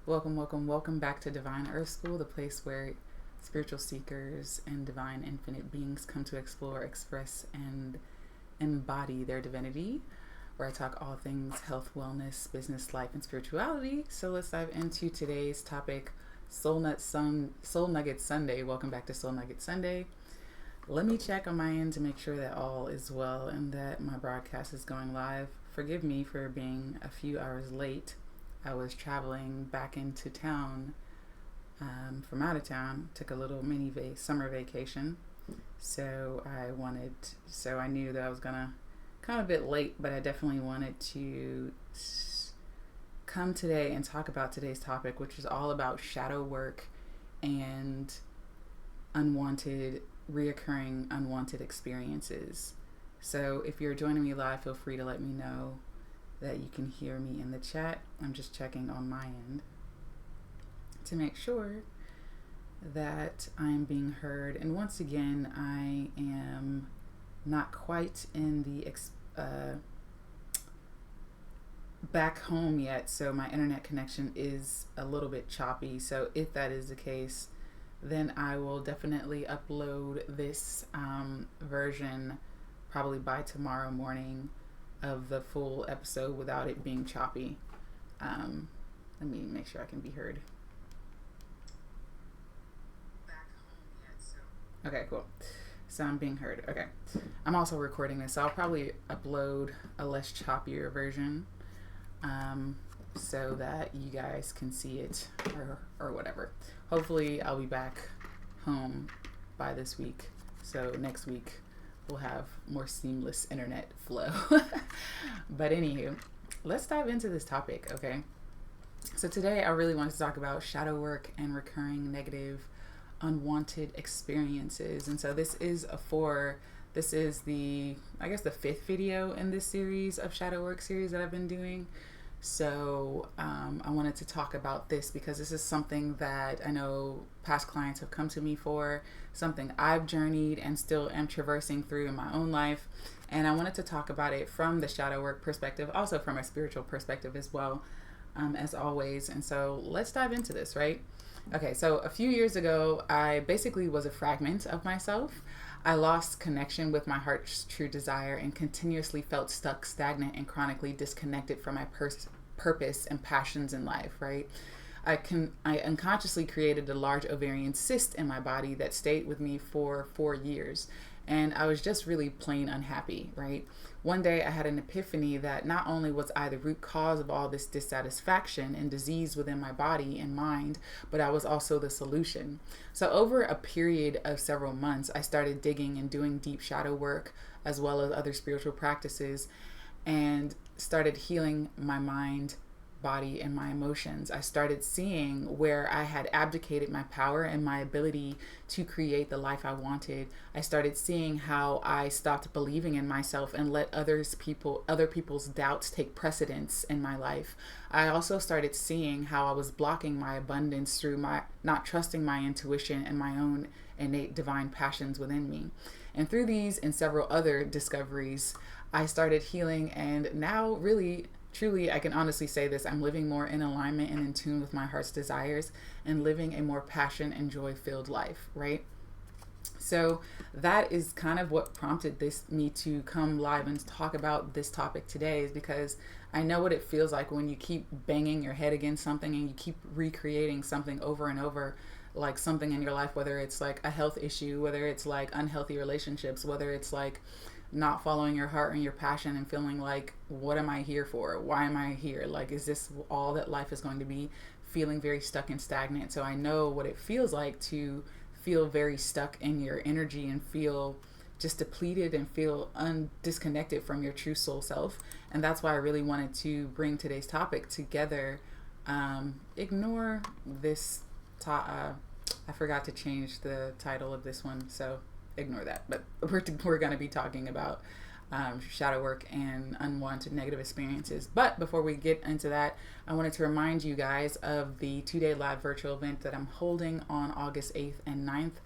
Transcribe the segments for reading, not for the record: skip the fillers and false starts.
Welcome back to Divine Earth School, the place where spiritual seekers and divine infinite beings come to explore, express, and embody their divinity, where I talk all things health, wellness, business, life, and spirituality. So let's dive into today's topic, Soul Nugget Sunday. Welcome back to Soul Nugget Sunday. Let me check on my end to make sure that all is well and that my broadcast is going live. Forgive me for being a few hours late. I was traveling back into town from out of town, took a little summer vacation. So I knew that I was gonna come a bit late, but I definitely wanted to come today and talk about today's topic, which is all about shadow work and reoccurring unwanted experiences. So if you're joining me live, feel free to let me know that you can hear me in the chat. I'm just checking on my end to make sure that I'm being heard. And once again, I am not quite in the back home yet, so my internet connection is a little bit choppy. So if that is the case, then I will definitely upload this version probably by tomorrow morning of the full episode without it being choppy. Let me make sure I can be heard. Okay, cool. So I'm being heard. Okay. I'm also recording this, so I'll probably upload a less choppier version so that you guys can see it or whatever. Hopefully I'll be back home by this week. So next week we'll have more seamless internet flow. But anywho, let's dive into this topic, okay? So today I really wanted to talk about shadow work and recurring negative unwanted experiences. And so this is the fifth video in this series of shadow work series that I've been doing. So I wanted to talk about this because this is something that I know past clients have come to me for, something I've journeyed and still am traversing through in my own life. And I wanted to talk about it from the shadow work perspective, also from a spiritual perspective as well, as always. And so let's dive into this, right? Okay, so a few years ago, I basically was a fragment of myself. I lost connection with my heart's true desire and continuously felt stuck, stagnant, and chronically disconnected from my purpose and passions in life, right? I unconsciously created a large ovarian cyst in my body that stayed with me for 4 years. And I was just really plain unhappy, right? One day I had an epiphany that not only was I the root cause of all this dissatisfaction and disease within my body and mind, but I was also the solution. So over a period of several months, I started digging and doing deep shadow work as well as other spiritual practices and started healing my mind, body, and my emotions. I started seeing where I had abdicated my power and my ability to create the life I wanted. I started seeing how I stopped believing in myself and let other people's doubts take precedence in my life. I also started seeing how I was blocking my abundance through my not trusting my intuition and my own innate divine passions within me. And through these and several other discoveries, I started healing, and now really truly, I can honestly say this, I'm living more in alignment and in tune with my heart's desires and living a more passion and joy-filled life, right? So that is kind of what prompted me to come live and talk about this topic today, is because I know what it feels like when you keep banging your head against something and you keep recreating something over and over, like something in your life, whether it's like a health issue, whether it's like unhealthy relationships, whether it's like not following your heart and your passion and feeling like, what am I here for? Why am I here? Like, is this all that life is going to be? Feeling very stuck and stagnant. So I know what it feels like to feel very stuck in your energy and feel just depleted and feel disconnected from your true soul self. And that's why I really wanted to bring today's topic together. Ignore this. I forgot to change the title of this one, so ignore that. But we're going to be talking about shadow work and unwanted negative experiences. But before we get into that, I wanted to remind you guys of the 2-day live virtual event that I'm holding on August 8th and 9th.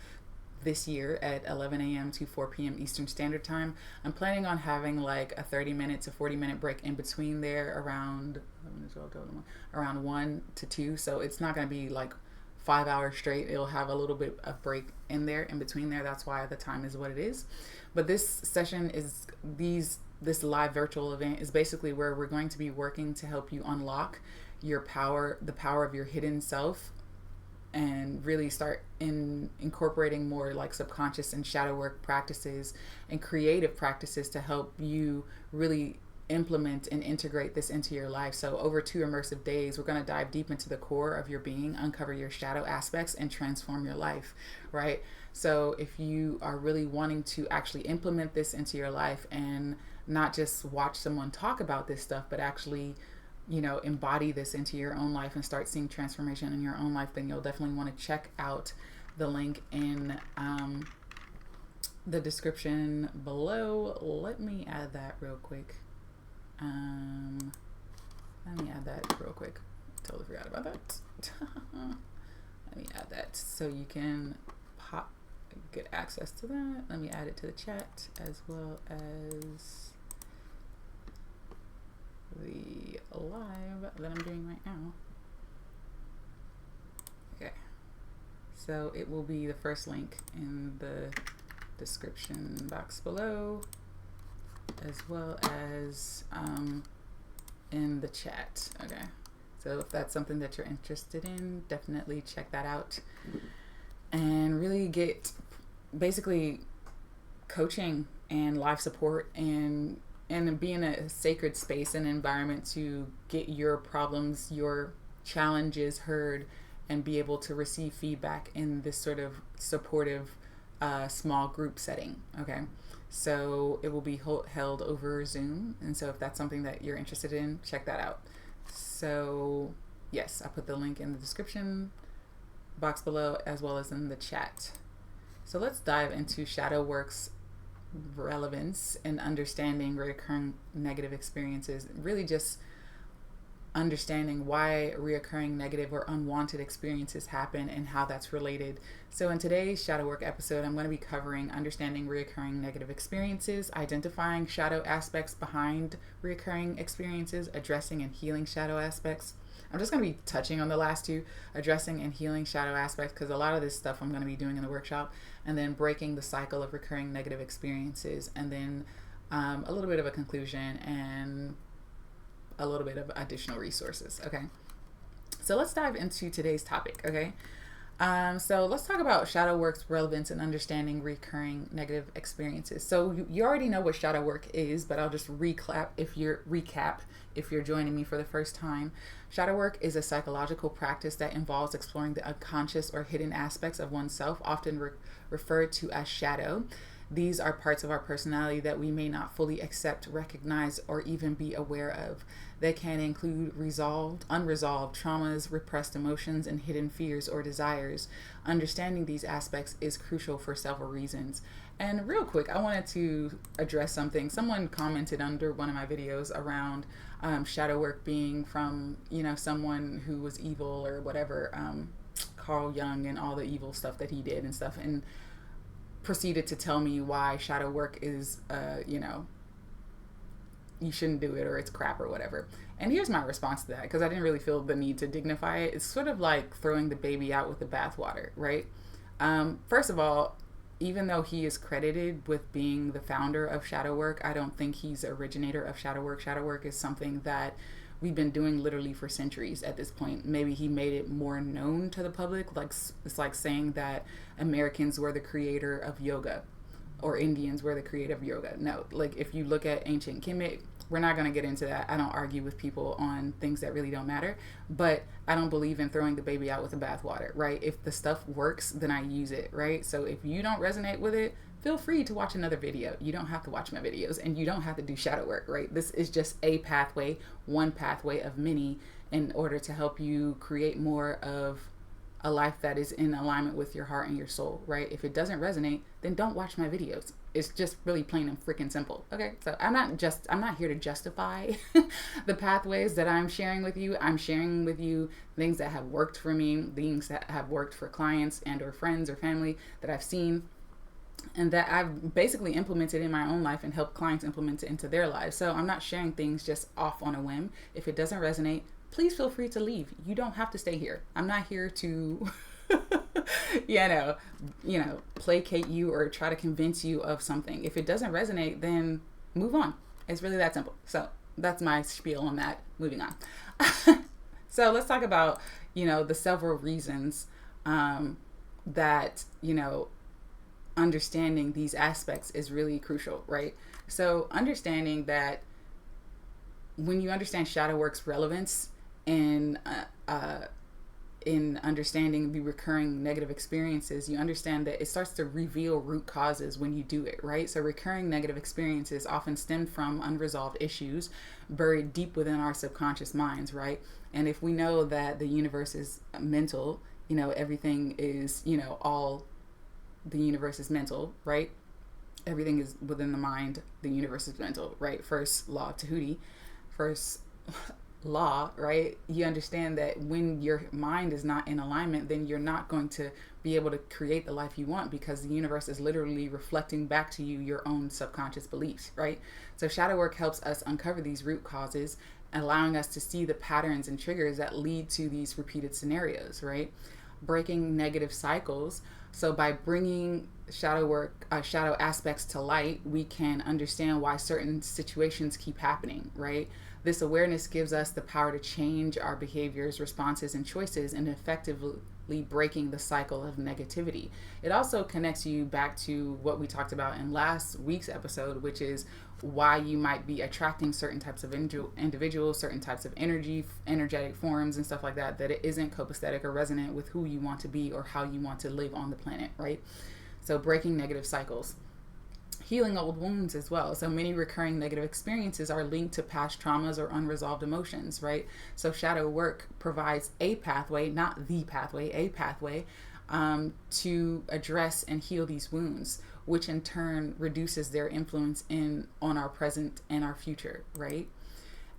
this year at 11 a.m. to 4 p.m. Eastern Standard Time. I'm planning on having like a 30-minute to 40-minute break in between there around 1 to 2. So it's not going to be like 5 hours straight. It'll have a little bit of break in there, in between there. That's why the time is what it is. But this session is this live virtual event is basically where we're going to be working to help you unlock your power, the power of your hidden self, and really start incorporating more like subconscious and shadow work practices and creative practices to help you really implement and integrate this into your life. So over 2 immersive days, we're going to dive deep into the core of your being, uncover your shadow aspects, and transform your life, right? So if you are really wanting to actually implement this into your life and not just watch someone talk about this stuff, but actually, embody this into your own life and start seeing transformation in your own life, then you'll definitely want to check out the link in the description below. Let me add that real quick. Totally forgot about that. Let me add that so you can get access to that. Let me add it to the chat as well as the live that I'm doing right now. Okay, so it will be the first link in the description box below, as well as in the chat. Okay, so if that's something that you're interested in, definitely check that out and really get basically coaching and life support and be in a sacred space and environment to get your problems, your challenges heard, and be able to receive feedback in this sort of supportive small group setting. Okay, so it will be held over Zoom, and so if that's something that you're interested in, check that out. So yes, I put the link in the description box below as well as in the chat. So let's dive into shadow work's relevance and understanding recurring negative experiences, really just understanding why reoccurring negative or unwanted experiences happen and how that's related. So in today's shadow work episode, I'm going to be covering understanding reoccurring negative experiences, identifying shadow aspects behind reoccurring experiences, addressing and healing shadow aspects. I'm just going to be touching on the last two, addressing and healing shadow aspects, because a lot of this stuff I'm going to be doing in the workshop, and then breaking the cycle of recurring negative experiences, and then a little bit of a conclusion and a little bit of additional resources. Okay, so let's dive into today's topic. Okay, so let's talk about shadow work's relevance and understanding recurring negative experiences. So you already know what shadow work is, but I'll just recap if you're joining me for the first time. Shadow work is a psychological practice that involves exploring the unconscious or hidden aspects of oneself, often referred to as shadow. These are parts of our personality that we may not fully accept, recognize, or even be aware of. They can include unresolved traumas, repressed emotions, and hidden fears or desires. Understanding these aspects is crucial for several reasons. And real quick, I wanted to address something. Someone commented under one of my videos around shadow work being from, someone who was evil or whatever, Carl Jung and all the evil stuff that he did and stuff, and proceeded to tell me why shadow work is, you shouldn't do it or it's crap or whatever. And here's my response to that, because I didn't really feel the need to dignify it. It's sort of like throwing the baby out with the bathwater, right? First of all, even though he is credited with being the founder of shadow work, I don't think he's the originator of shadow work. Shadow work is something that we've been doing literally for centuries at this point. Maybe he made it more known to the public. Like, it's like saying that Americans were the creator of yoga or Indians were the creator of yoga. No, like if you look at ancient Kemet, we're not going to get into that. I don't argue with people on things that really don't matter, but I don't believe in throwing the baby out with the bathwater, right? If the stuff works, then I use it, right? So if you don't resonate with it, feel free to watch another video. You don't have to watch my videos, and you don't have to do shadow work, right? This is just a pathway, one pathway of many, in order to help you create more of a life that is in alignment with your heart and your soul, right? If it doesn't resonate, then don't watch my videos. It's just really plain and freaking simple. Okay, so I'm not here to justify the pathways that I'm sharing with you. I'm sharing with you things that have worked for me, things that have worked for clients and or friends or family that I've seen and that I've basically implemented in my own life and helped clients implement it into their lives. So I'm not sharing things just off on a whim. If it doesn't resonate, please feel free to leave. You don't have to stay here. I'm not here to, placate you or try to convince you of something. If it doesn't resonate, then move on. It's really that simple. So that's my spiel on that. Moving on. So let's talk about, the several reasons that, understanding these aspects is really crucial, right? So understanding that when you understand shadow work's relevance in understanding the recurring negative experiences, you understand that it starts to reveal root causes when you do it, right? So recurring negative experiences often stem from unresolved issues buried deep within our subconscious minds, right? And if we know that the universe is mental, everything is, all the universe is mental, right? Everything is within the mind. The universe is mental, right? First law of Tahuti, first law, right? You understand that when your mind is not in alignment, then you're not going to be able to create the life you want, because the universe is literally reflecting back to you your own subconscious beliefs, right? So shadow work helps us uncover these root causes, allowing us to see the patterns and triggers that lead to these repeated scenarios, right? Breaking negative cycles. So by bringing shadow work, shadow aspects to light, we can understand why certain situations keep happening, right? This awareness gives us the power to change our behaviors, responses, and choices, and effectively breaking the cycle of negativity. It also connects you back to what we talked about in last week's episode, which is why you might be attracting certain types of individuals, certain types of energetic forms and stuff like that, that it isn't copacetic or resonant with who you want to be or how you want to live on the planet, right? So breaking negative cycles. Healing old wounds as well. So many recurring negative experiences are linked to past traumas or unresolved emotions, right? So shadow work provides a pathway, not the pathway, a pathway to address and heal these wounds, which in turn reduces their influence on our present and our future, right?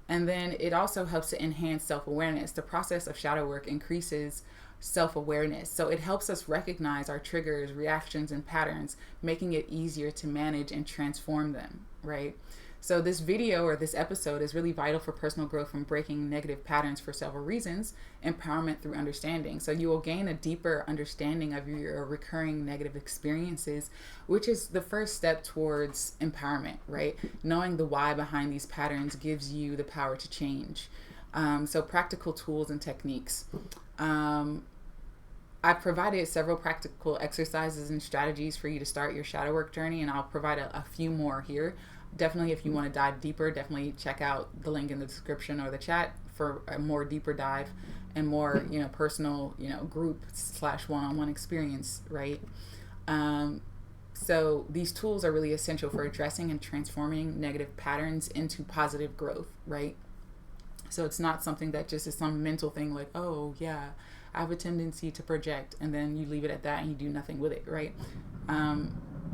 And then it also helps to enhance self-awareness. The process of shadow work increases self-awareness. So it helps us recognize our triggers, reactions, and patterns, making it easier to manage and transform them, right? So this video or this episode is really vital for personal growth from breaking negative patterns for several reasons. Empowerment through understanding. So you will gain a deeper understanding of your recurring negative experiences, which is the first step towards empowerment, right? Knowing the why behind these patterns gives you the power to change. So practical tools and techniques. I've provided several practical exercises and strategies for you to start your shadow work journey, and I'll provide a few more here. Definitely, if you want to dive deeper, definitely check out the link in the description or the chat for a more deeper dive and more, personal, group / one-on-one experience, right? So these tools are really essential for addressing and transforming negative patterns into positive growth, right? So it's not something that just is some mental thing like, oh yeah, I have a tendency to project, and then you leave it at that and you do nothing with it, right?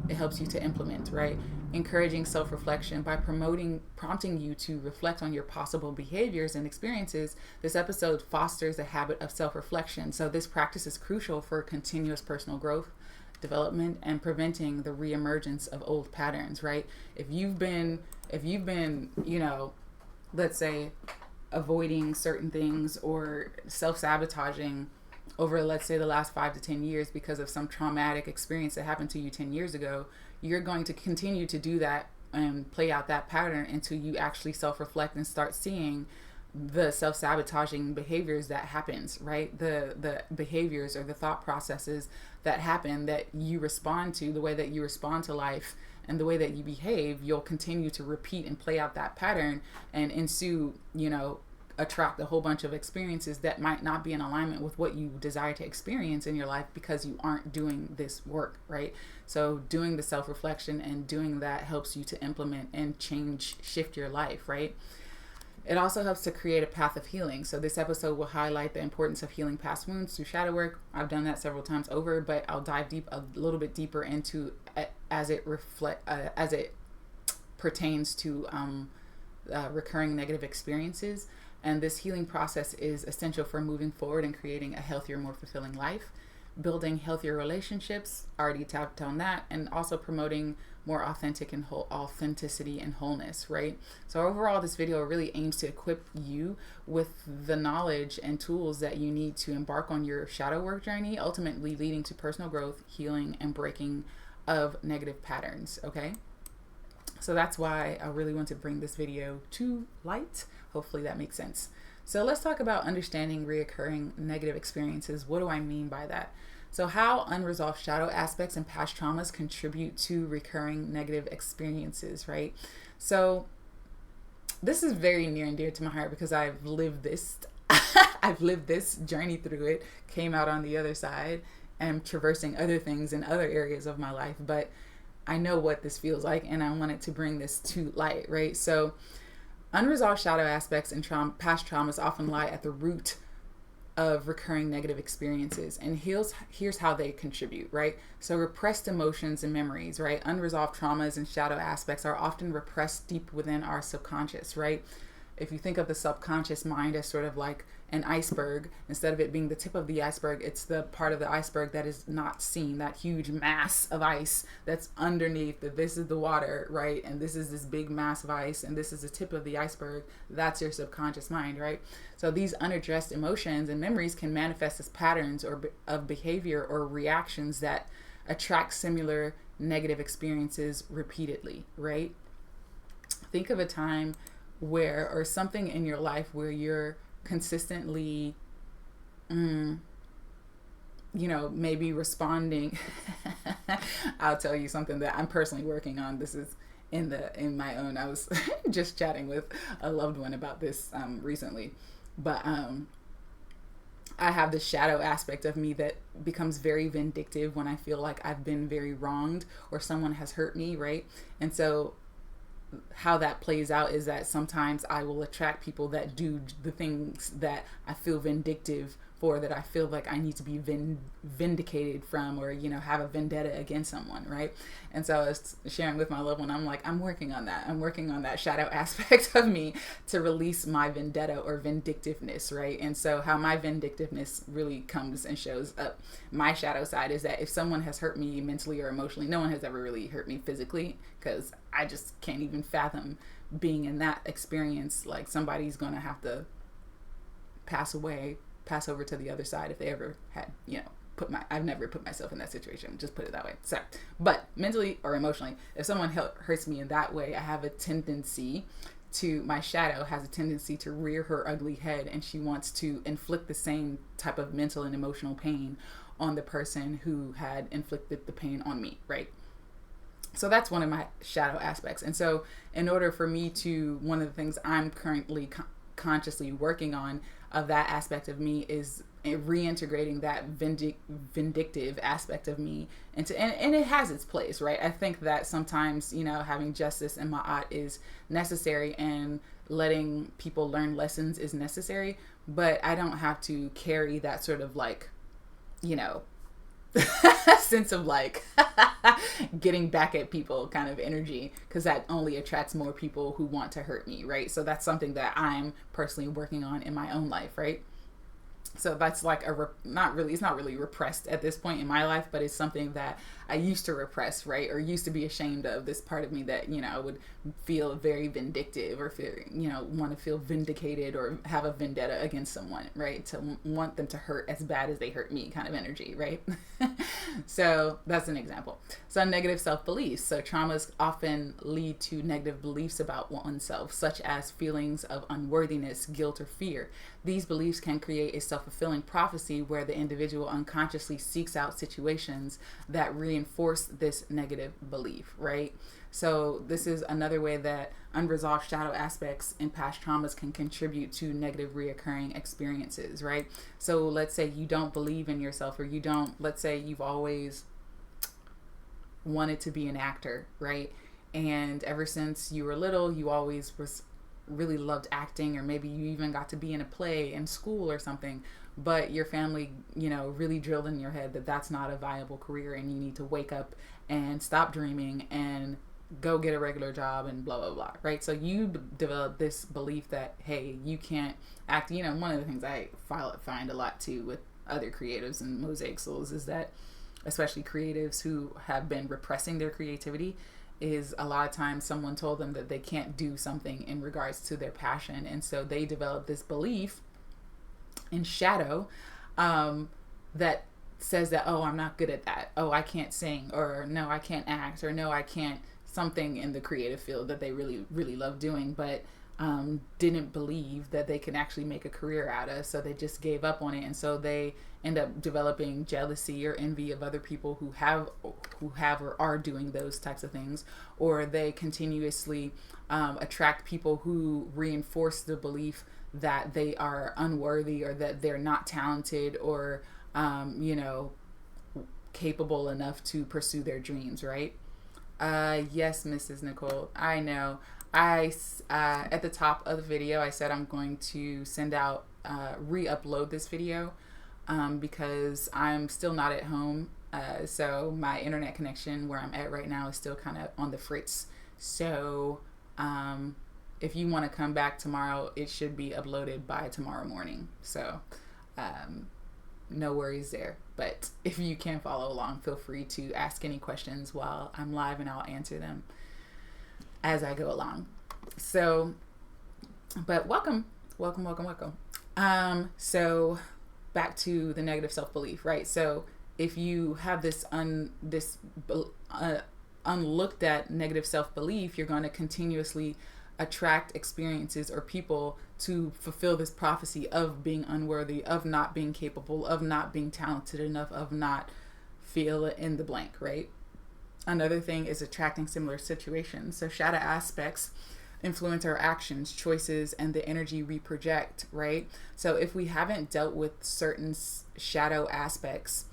It helps you to implement, right? Encouraging self-reflection by prompting you to reflect on your possible behaviors and experiences. This episode fosters a habit of self-reflection. So this practice is crucial for continuous personal growth, development, and preventing the reemergence of old patterns, right? If you've been, let's say, avoiding certain things or self-sabotaging over, let's say, the last 5 to 10 years because of some traumatic experience that happened to you 10 years ago, you're going to continue to do that and play out that pattern until you actually self-reflect and start seeing the self-sabotaging behaviors that happens, right? The behaviors or the thought processes that happen that you respond to, the way that you respond to life and the way that you behave, you'll continue to repeat and play out that pattern and ensue, attract a whole bunch of experiences that might not be in alignment with what you desire to experience in your life because you aren't doing this work, right? So doing the self-reflection and doing that helps you to implement and shift your life, right? It also helps to create a path of healing. So this episode will highlight the importance of healing past wounds through shadow work. I've done that several times over, but I'll dive a little bit deeper into as it pertains to recurring negative experiences. And this healing process is essential for moving forward and creating a healthier, more fulfilling life, building healthier relationships, already tapped on that, and also promoting more authenticity and wholeness, right? So overall, this video really aims to equip you with the knowledge and tools that you need to embark on your shadow work journey, ultimately leading to personal growth, healing, and breaking of negative patterns, okay? So that's why I really want to bring this video to light. Hopefully that makes sense. So let's talk about understanding reoccurring negative experiences. What do I mean by that? So how unresolved shadow aspects and past traumas contribute to recurring negative experiences, right? So this is very near and dear to my heart because I've lived this. I've lived this journey through it, came out on the other side, and traversing other things in other areas of my life. But I know what this feels like, and I wanted to bring this to light, right? So unresolved shadow aspects and past traumas often lie at the root of recurring negative experiences, and here's how they contribute, right? So repressed emotions and memories, right? Unresolved traumas and shadow aspects are often repressed deep within our subconscious, right? If you think of the subconscious mind as sort of like an iceberg, instead of it being the tip of the iceberg, it's the part of the iceberg that is not seen, that huge mass of ice that's underneath. This is the water, right? And this is this big mass of ice, and this is the tip of the iceberg. That's your subconscious mind, right? So these unaddressed emotions and memories can manifest as patterns of behavior or reactions that attract similar negative experiences repeatedly, right? Think of a time where, or something in your life where you're consistently, maybe responding. I'll tell you something that I'm personally working on. This is in my own, I was just chatting with a loved one about this recently, but I have the shadow aspect of me that becomes very vindictive when I feel like I've been very wronged or someone has hurt me, right? And so how that plays out is that sometimes I will attract people that do the things that I feel vindictive for, that I feel like I need to be vindicated from, or, have a vendetta against someone, right? And so I was sharing with my loved one, I'm like, I'm working on that. I'm working on that shadow aspect of me to release my vendetta or vindictiveness, right? And so how my vindictiveness really comes and shows up, my shadow side, is that if someone has hurt me mentally or emotionally, no one has ever really hurt me physically, because I just can't even fathom being in that experience. Like, somebody's going to have to pass over to the other side if they ever had, I've never put myself in that situation, just put it that way. So, but mentally or emotionally, if someone hurts me in that way, I have a tendency my shadow has a tendency to rear her ugly head, and she wants to inflict the same type of mental and emotional pain on the person who had inflicted the pain on me, right? So that's one of my shadow aspects. And so in order for me one of the things I'm currently consciously working on of that aspect of me is reintegrating that vindictive aspect of me and it has its place, right? I think that sometimes, having justice and ma'at is necessary, and letting people learn lessons is necessary, but I don't have to carry that sort of like, sense of like getting back at people kind of energy, because that only attracts more people who want to hurt me, right? So that's something that I'm personally working on in my own life, right? So that's like it's not really repressed at this point in my life, but it's something that I used to repress, right? Or used to be ashamed of, this part of me that, would feel very vindictive, or feel, want to feel vindicated or have a vendetta against someone, right? To want them to hurt as bad as they hurt me kind of energy, right? So that's an example. So negative self-beliefs. So traumas often lead to negative beliefs about oneself, such as feelings of unworthiness, guilt, or fear. These beliefs can create a self-fulfilling prophecy where the individual unconsciously seeks out situations that reinforce this negative belief, right? So this is another way that unresolved shadow aspects and past traumas can contribute to negative reoccurring experiences, right? So let's say you don't believe in yourself, or let's say you've always wanted to be an actor, right? And ever since you were little, you always really loved acting, or maybe you even got to be in a play in school or something, but your family, really drilled in your head that that's not a viable career and you need to wake up and stop dreaming and go get a regular job and blah blah blah, right? So you develop this belief that, hey, you can't act. One of the things I find a lot too with other creatives and Mosaic Souls is that, especially creatives who have been repressing their creativity, is a lot of times someone told them that they can't do something in regards to their passion, and so they develop this belief in shadow that says that, oh, I'm not good at that, oh, I can't sing, or no, I can't act, or no, I can't something in the creative field that they really really love doing, but didn't believe that they could actually make a career out of, so they just gave up on it. And so they end up developing jealousy or envy of other people who have or are doing those types of things, or they continuously attract people who reinforce the belief that they are unworthy, or that they're not talented, or capable enough to pursue their dreams, right? Yes, Mrs. Nicole, I know. At the top of the video, I said I'm going to send out, re-upload this video, because I'm still not at home. So my internet connection where I'm at right now is still kind of on the fritz. So, if you want to come back tomorrow, it should be uploaded by tomorrow morning. So, no worries there. But if you can follow along, feel free to ask any questions while I'm live, and I'll answer them as I go along. So, but welcome. So back to the negative self-belief, right? So if you have this unlooked at negative self-belief, you're going to continuously attract experiences or people to fulfill this prophecy of being unworthy, of not being capable, of not being talented enough, of not feel in the blank, right? Another thing is attracting similar situations. So shadow aspects influence our actions, choices, and the energy we project, right? So if we haven't dealt with certain shadow aspects,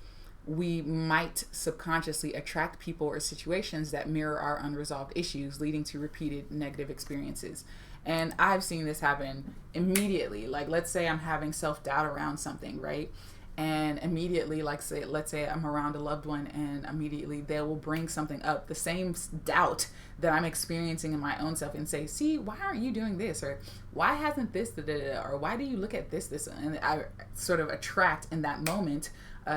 we might subconsciously attract people or situations that mirror our unresolved issues, leading to repeated negative experiences. And I've seen this happen immediately. Like, let's say I'm having self-doubt around something, right? And immediately, let's say I'm around a loved one, and immediately they will bring something up, the same doubt that I'm experiencing in my own self, and say, see, why aren't you doing this? Or why hasn't this, or why do you look at this? And I sort of attract in that moment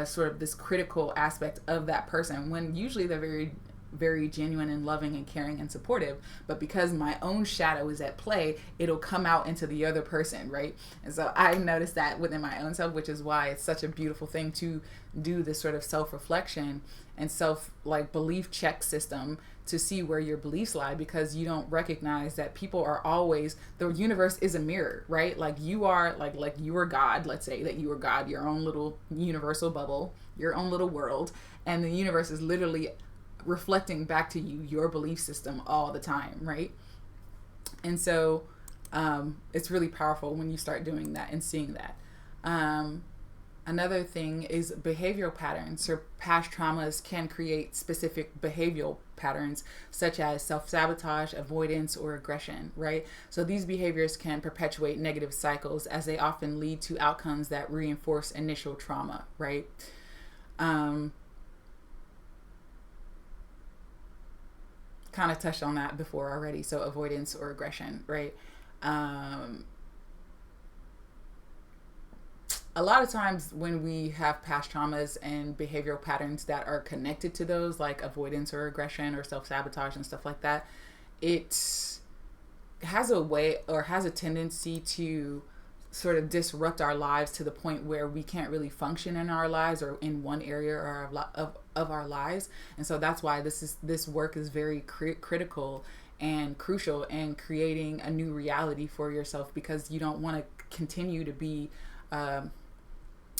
sort of this critical aspect of that person, when usually they're very, very genuine and loving and caring and supportive, but because my own shadow is at play, it'll come out into the other person, right? And so I noticed that within my own self, which is why it's such a beautiful thing to do this sort of self-reflection and belief check system to see where your beliefs lie, because you don't recognize that people are always, the universe is a mirror, right? Like you are, like you are God. Let's say that you are God, your own little universal bubble, your own little world, and the universe is literally reflecting back to you your belief system all the time, right? And so it's really powerful when you start doing that and seeing that. Another thing is behavioral patterns. So past traumas can create specific behavioral patterns, such as self-sabotage, avoidance, or aggression, right? So these behaviors can perpetuate negative cycles, as they often lead to outcomes that reinforce initial trauma, right? Kind of touched on that before already. So avoidance or aggression, right? A lot of times when we have past traumas and behavioral patterns that are connected to those, like avoidance or aggression or self-sabotage and stuff like that, it has a way, or has a tendency to sort of disrupt our lives to the point where we can't really function in our lives or in one area or of our lives. And so that's why this work is very critical and crucial in creating a new reality for yourself, because you don't want to continue to be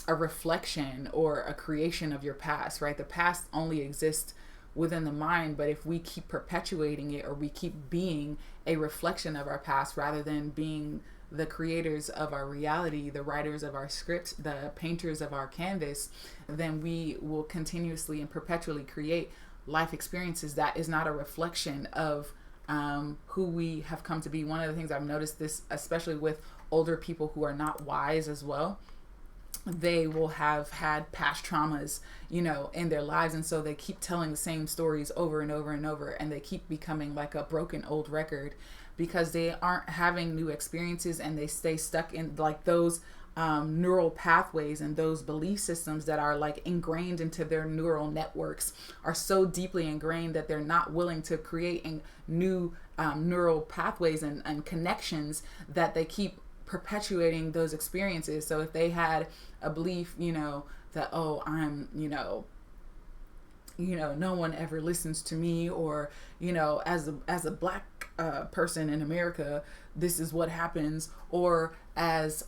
a reflection or a creation of your past, right? The past only exists within the mind, but if we keep perpetuating it, or we keep being a reflection of our past rather than being the creators of our reality, the writers of our script, the painters of our canvas, then we will continuously and perpetually create life experiences that is not a reflection of who we have come to be. One of the things I've noticed this, especially with older people who are not wise as well, they will have had past traumas, in their lives. And so they keep telling the same stories over and over and over, and they keep becoming like a broken old record because they aren't having new experiences, and they stay stuck in like those neural pathways, and those belief systems that are like ingrained into their neural networks are so deeply ingrained that they're not willing to create new neural pathways and connections, that they keep perpetuating those experiences. So if they had a belief, that, oh, I'm, no one ever listens to me, or, as a black person in America, this is what happens, or as,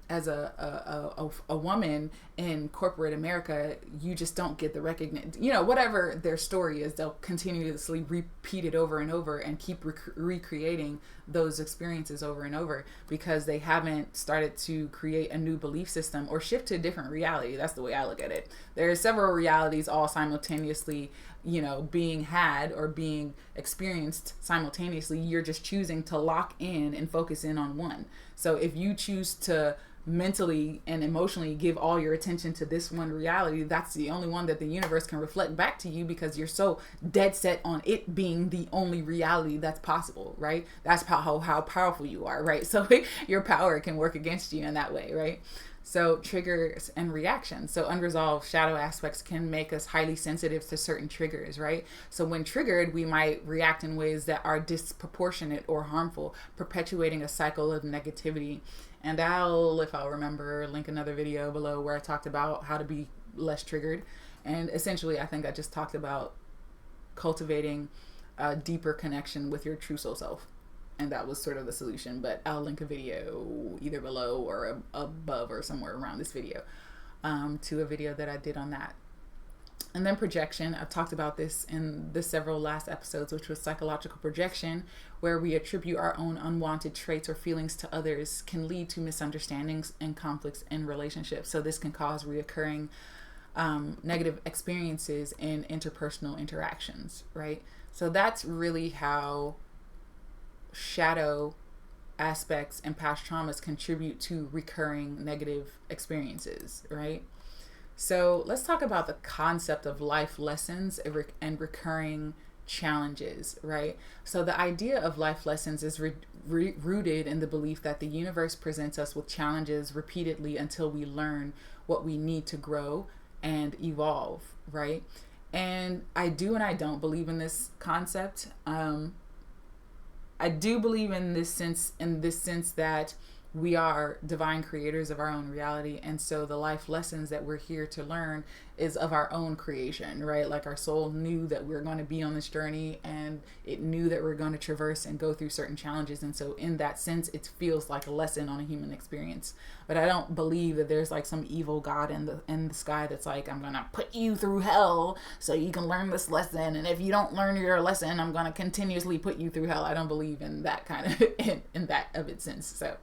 as a woman in corporate America, you just don't get the recognition, whatever their story is, they'll continuously repeat it over and over and keep recreating those experiences over and over because they haven't started to create a new belief system or shift to a different reality. That's the way I look at it. There are several realities all simultaneously, being had or being experienced simultaneously. You're just choosing to lock in and focus in on one. So if you choose to mentally and emotionally give all your attention to this one reality, that's the only one that the universe can reflect back to you, because you're so dead set on it being the only reality that's possible, right? That's how powerful you are, right? So your power can work against you in that way, right? So triggers and reactions. So unresolved shadow aspects can make us highly sensitive to certain triggers, right? So when triggered, we might react in ways that are disproportionate or harmful, perpetuating a cycle of negativity. And if I'll remember, link another video below where I talked about how to be less triggered. And essentially, I think I just talked about cultivating a deeper connection with your true soul self. And that was sort of the solution. But I'll link a video either below or above or somewhere around this video to a video that I did on that. And then projection. I've talked about this in the several last episodes, which was psychological projection, where we attribute our own unwanted traits or feelings to others, can lead to misunderstandings and conflicts in relationships. So this can cause reoccurring negative experiences in interpersonal interactions, right? So that's really how shadow aspects and past traumas contribute to recurring negative experiences, right? So let's talk about the concept of life lessons and recurring challenges, right? So the idea of life lessons is rooted in the belief that the universe presents us with challenges repeatedly until we learn what we need to grow and evolve, right? And I do and I don't believe in this concept. I do believe in this sense that we are divine creators of our own reality. And so the life lessons that we're here to learn is of our own creation, right? Like our soul knew that we're going to be on this journey, and it knew that we're going to traverse and go through certain challenges. And so in that sense, it feels like a lesson on a human experience. But I don't believe that there's like some evil God in the sky that's like, I'm going to put you through hell so you can learn this lesson. And if you don't learn your lesson, I'm going to continuously put you through hell. I don't believe in that kind of, in that of its sense. So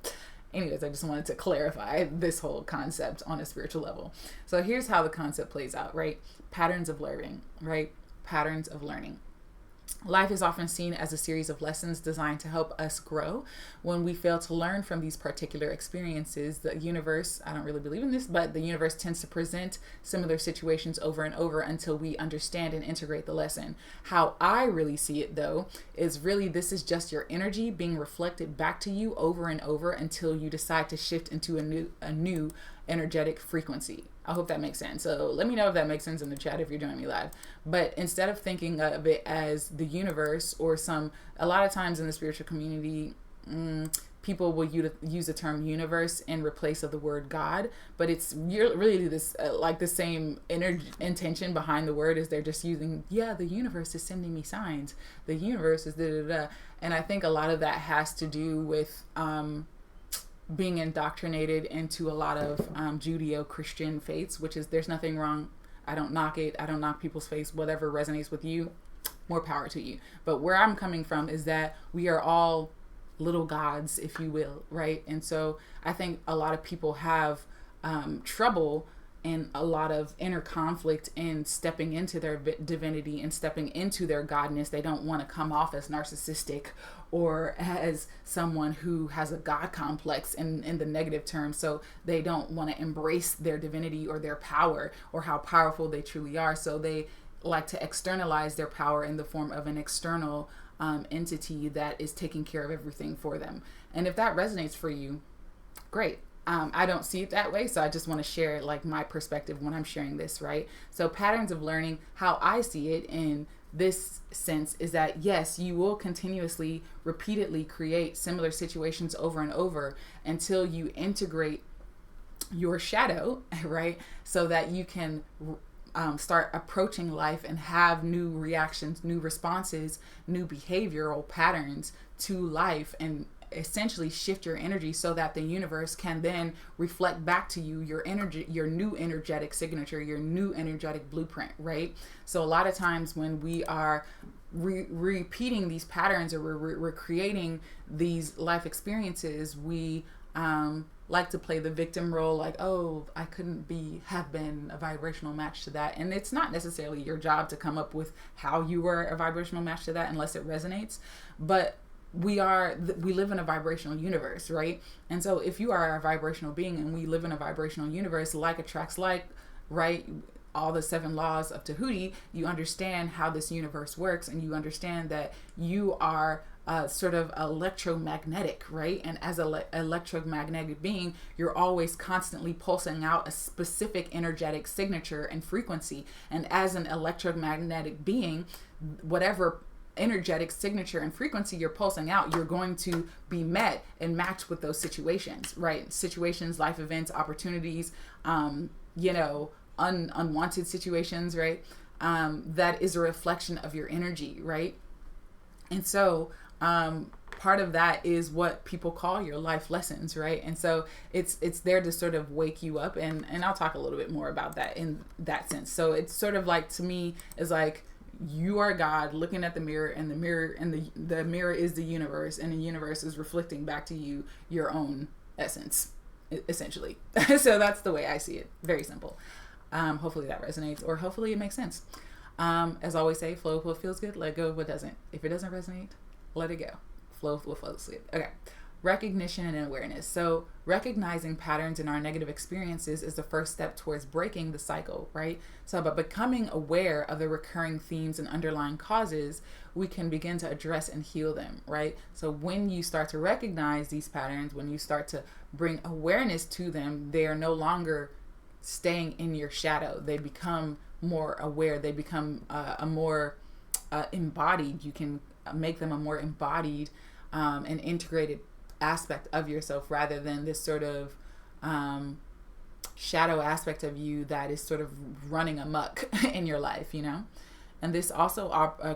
anyways, I just wanted to clarify this whole concept on a spiritual level. So here's how the concept plays out, right? Patterns of learning, right? Patterns of learning. Life is often seen as a series of lessons designed to help us grow. When we fail to learn from these particular experiences, the universe, I don't really believe in this, but the universe tends to present similar situations over and over until we understand and integrate the lesson. How I really see it, though, is really this is just your energy being reflected back to you over and over until you decide to shift into a new energetic frequency. I hope that makes sense. So let me know if that makes sense in the chat if you're joining me live. But instead of thinking of it as the universe or a lot of times in the spiritual community, people will use the term universe in replace of the word God, but it's really this like the same intention behind the word is they're just using, the universe is sending me signs. The universe is da-da-da. And I think a lot of that has to do with being indoctrinated into a lot of Judeo-Christian faiths, which is, there's nothing wrong. I don't knock it. I don't knock people's faiths. Whatever resonates with you, more power to you. But where I'm coming from is that we are all little gods, if you will, right? And so I think a lot of people have trouble and a lot of inner conflict in stepping into their divinity and stepping into their godness. They don't want to come off as narcissistic or as someone who has a God complex in the negative term. So they don't want to embrace their divinity or their power or how powerful they truly are. So they like to externalize their power in the form of an external entity that is taking care of everything for them. And if that resonates for you, great. I don't see it that way, so I just want to share like my perspective when I'm sharing this, right? So patterns of learning, how I see it in this sense is that yes, you will continuously, repeatedly create similar situations over and over until you integrate your shadow, right? So that you can start approaching life and have new reactions, new responses, new behavioral patterns to life, and essentially shift your energy so that the universe can then reflect back to you your energy, your new energetic signature, your new energetic blueprint, right? So a lot of times when we are repeating these patterns, or we're creating these life experiences, we like to play the victim role, like, oh, I couldn't have been a vibrational match to that. And it's not necessarily your job to come up with how you were a vibrational match to that unless it resonates. But we live in a vibrational universe, right? And so if you are a vibrational being and we live in a vibrational universe, like attracts like, right? All the 7 laws of Tahuti, you understand how this universe works, and you understand that you are sort of electromagnetic, right? And as an electromagnetic being, you're always constantly pulsing out a specific energetic signature and frequency. And as an electromagnetic being, whatever energetic signature and frequency you're pulsing out, you're going to be met and matched with those situations, right? Situations, life events, opportunities, unwanted situations, right? That is a reflection of your energy, right? And so part of that is what people call your life lessons, right? And so it's there to sort of wake you up, and I'll talk a little bit more about that in that sense. So it's sort of like, to me, is like you are God looking at the mirror, and the mirror is the universe, and the universe is reflecting back to you your own essence, essentially. So that's the way I see it. Very simple. Hopefully that resonates, or hopefully it makes sense. As I always say, flow with what feels good, let go of what doesn't. If it doesn't resonate, let it go. Flow with what flows good. Okay. Recognition and awareness. So recognizing patterns in our negative experiences is the first step towards breaking the cycle, right? So by becoming aware of the recurring themes and underlying causes, we can begin to address and heal them, right? So when you start to recognize these patterns, when you start to bring awareness to them, they are no longer staying in your shadow. They become more aware. They become a more embodied. You can make them a more embodied and integrated aspect of yourself, rather than this sort of shadow aspect of you that is sort of running amok in your life, And this also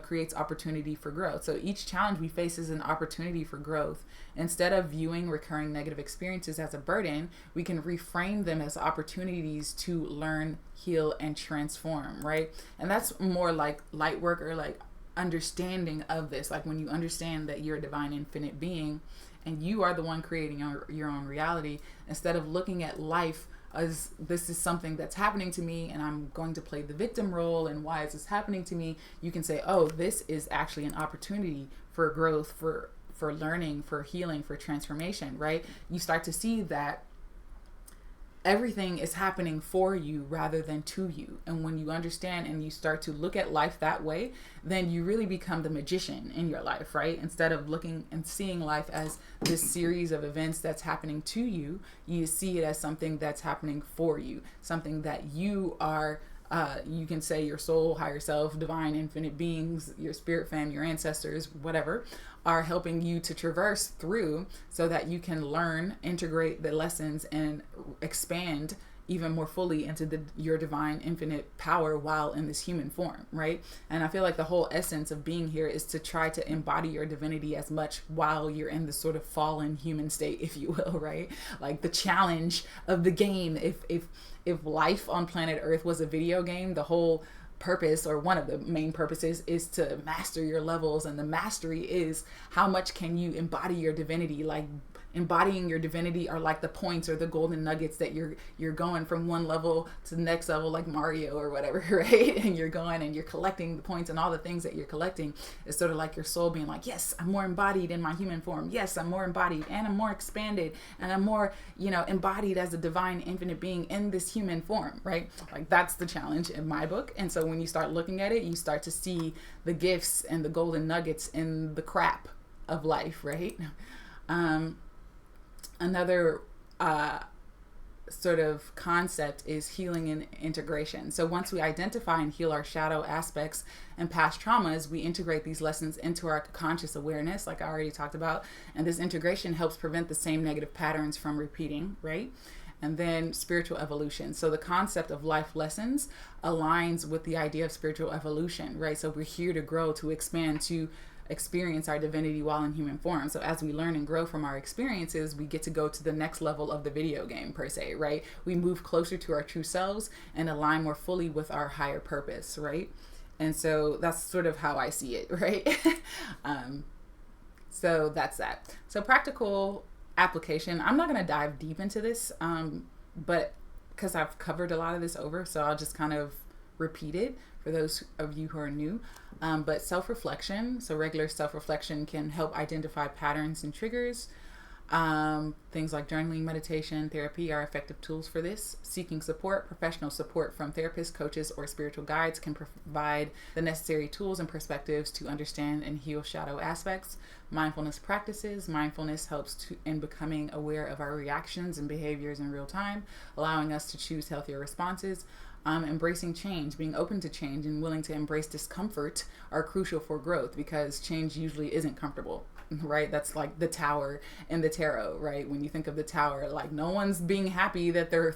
creates opportunity for growth. So each challenge we face is an opportunity for growth. Instead of viewing recurring negative experiences as a burden, we can reframe them as opportunities to learn, heal, and transform, right? And that's more like light work, or like understanding of this. Like when you understand that you're a divine infinite being and you are the one creating your own reality, instead of looking at life as this is something that's happening to me and I'm going to play the victim role, and why is this happening to me? You can say, oh, this is actually an opportunity for growth, for learning, for healing, for transformation, right? You start to see that everything is happening for you rather than to you. And when you understand and you start to look at life that way, then you really become the magician in your life, right? Instead of looking and seeing life as this series of events that's happening to you, you see it as something that's happening for you, something that you are, you can say your soul, higher self, divine, infinite beings, your spirit fam, your ancestors, whatever, are helping you to traverse through so that you can learn, integrate the lessons, and expand even more fully into your divine infinite power while in this human form, right? And I feel like the whole essence of being here is to try to embody your divinity as much while you're in this sort of fallen human state, if you will, right? Like the challenge of the game. If life on planet Earth was a video game, the whole purpose, or one of the main purposes, is to master your levels, and the mastery is how much can you embody your divinity, like embodying your divinity are like the points or the golden nuggets that you're going from one level to the next level, like Mario or whatever, right? And you're going and you're collecting the points, and all the things that you're collecting is sort of like your soul being like, yes, I'm more embodied in my human form. Yes, I'm more embodied, and I'm more expanded, and I'm more, embodied as a divine infinite being in this human form, right? Like, that's the challenge in my book. And so when you start looking at it, you start to see the gifts and the golden nuggets in the crap of life, right? Another sort of concept is healing and integration. So once we identify and heal our shadow aspects and past traumas, we integrate these lessons into our conscious awareness, like I already talked about. And this integration helps prevent the same negative patterns from repeating, right? And then spiritual evolution. So the concept of life lessons aligns with the idea of spiritual evolution, right? So we're here to grow, to expand, to experience our divinity while in human form. So as we learn and grow from our experiences, we get to go to the next level of the video game, per se, right? We move closer to our true selves and align more fully with our higher purpose, right? And so that's sort of how I see it, right? So that's that. So practical application. I'm not going to dive deep into this, but because I've covered a lot of this over, so I'll just kind of repeat it for those of you who are new. But self-reflection, so regular self-reflection can help identify patterns and triggers. Things like journaling, meditation, therapy are effective tools for this. Seeking support, professional support from therapists, coaches, or spiritual guides can provide the necessary tools and perspectives to understand and heal shadow aspects. Mindfulness practices. Mindfulness helps in becoming aware of our reactions and behaviors in real time, allowing us to choose healthier responses. Embracing change, being open to change and willing to embrace discomfort are crucial for growth, because change usually isn't comfortable, right? That's like the tower in the tarot, right? When you think of the tower, like, no one's being happy that they're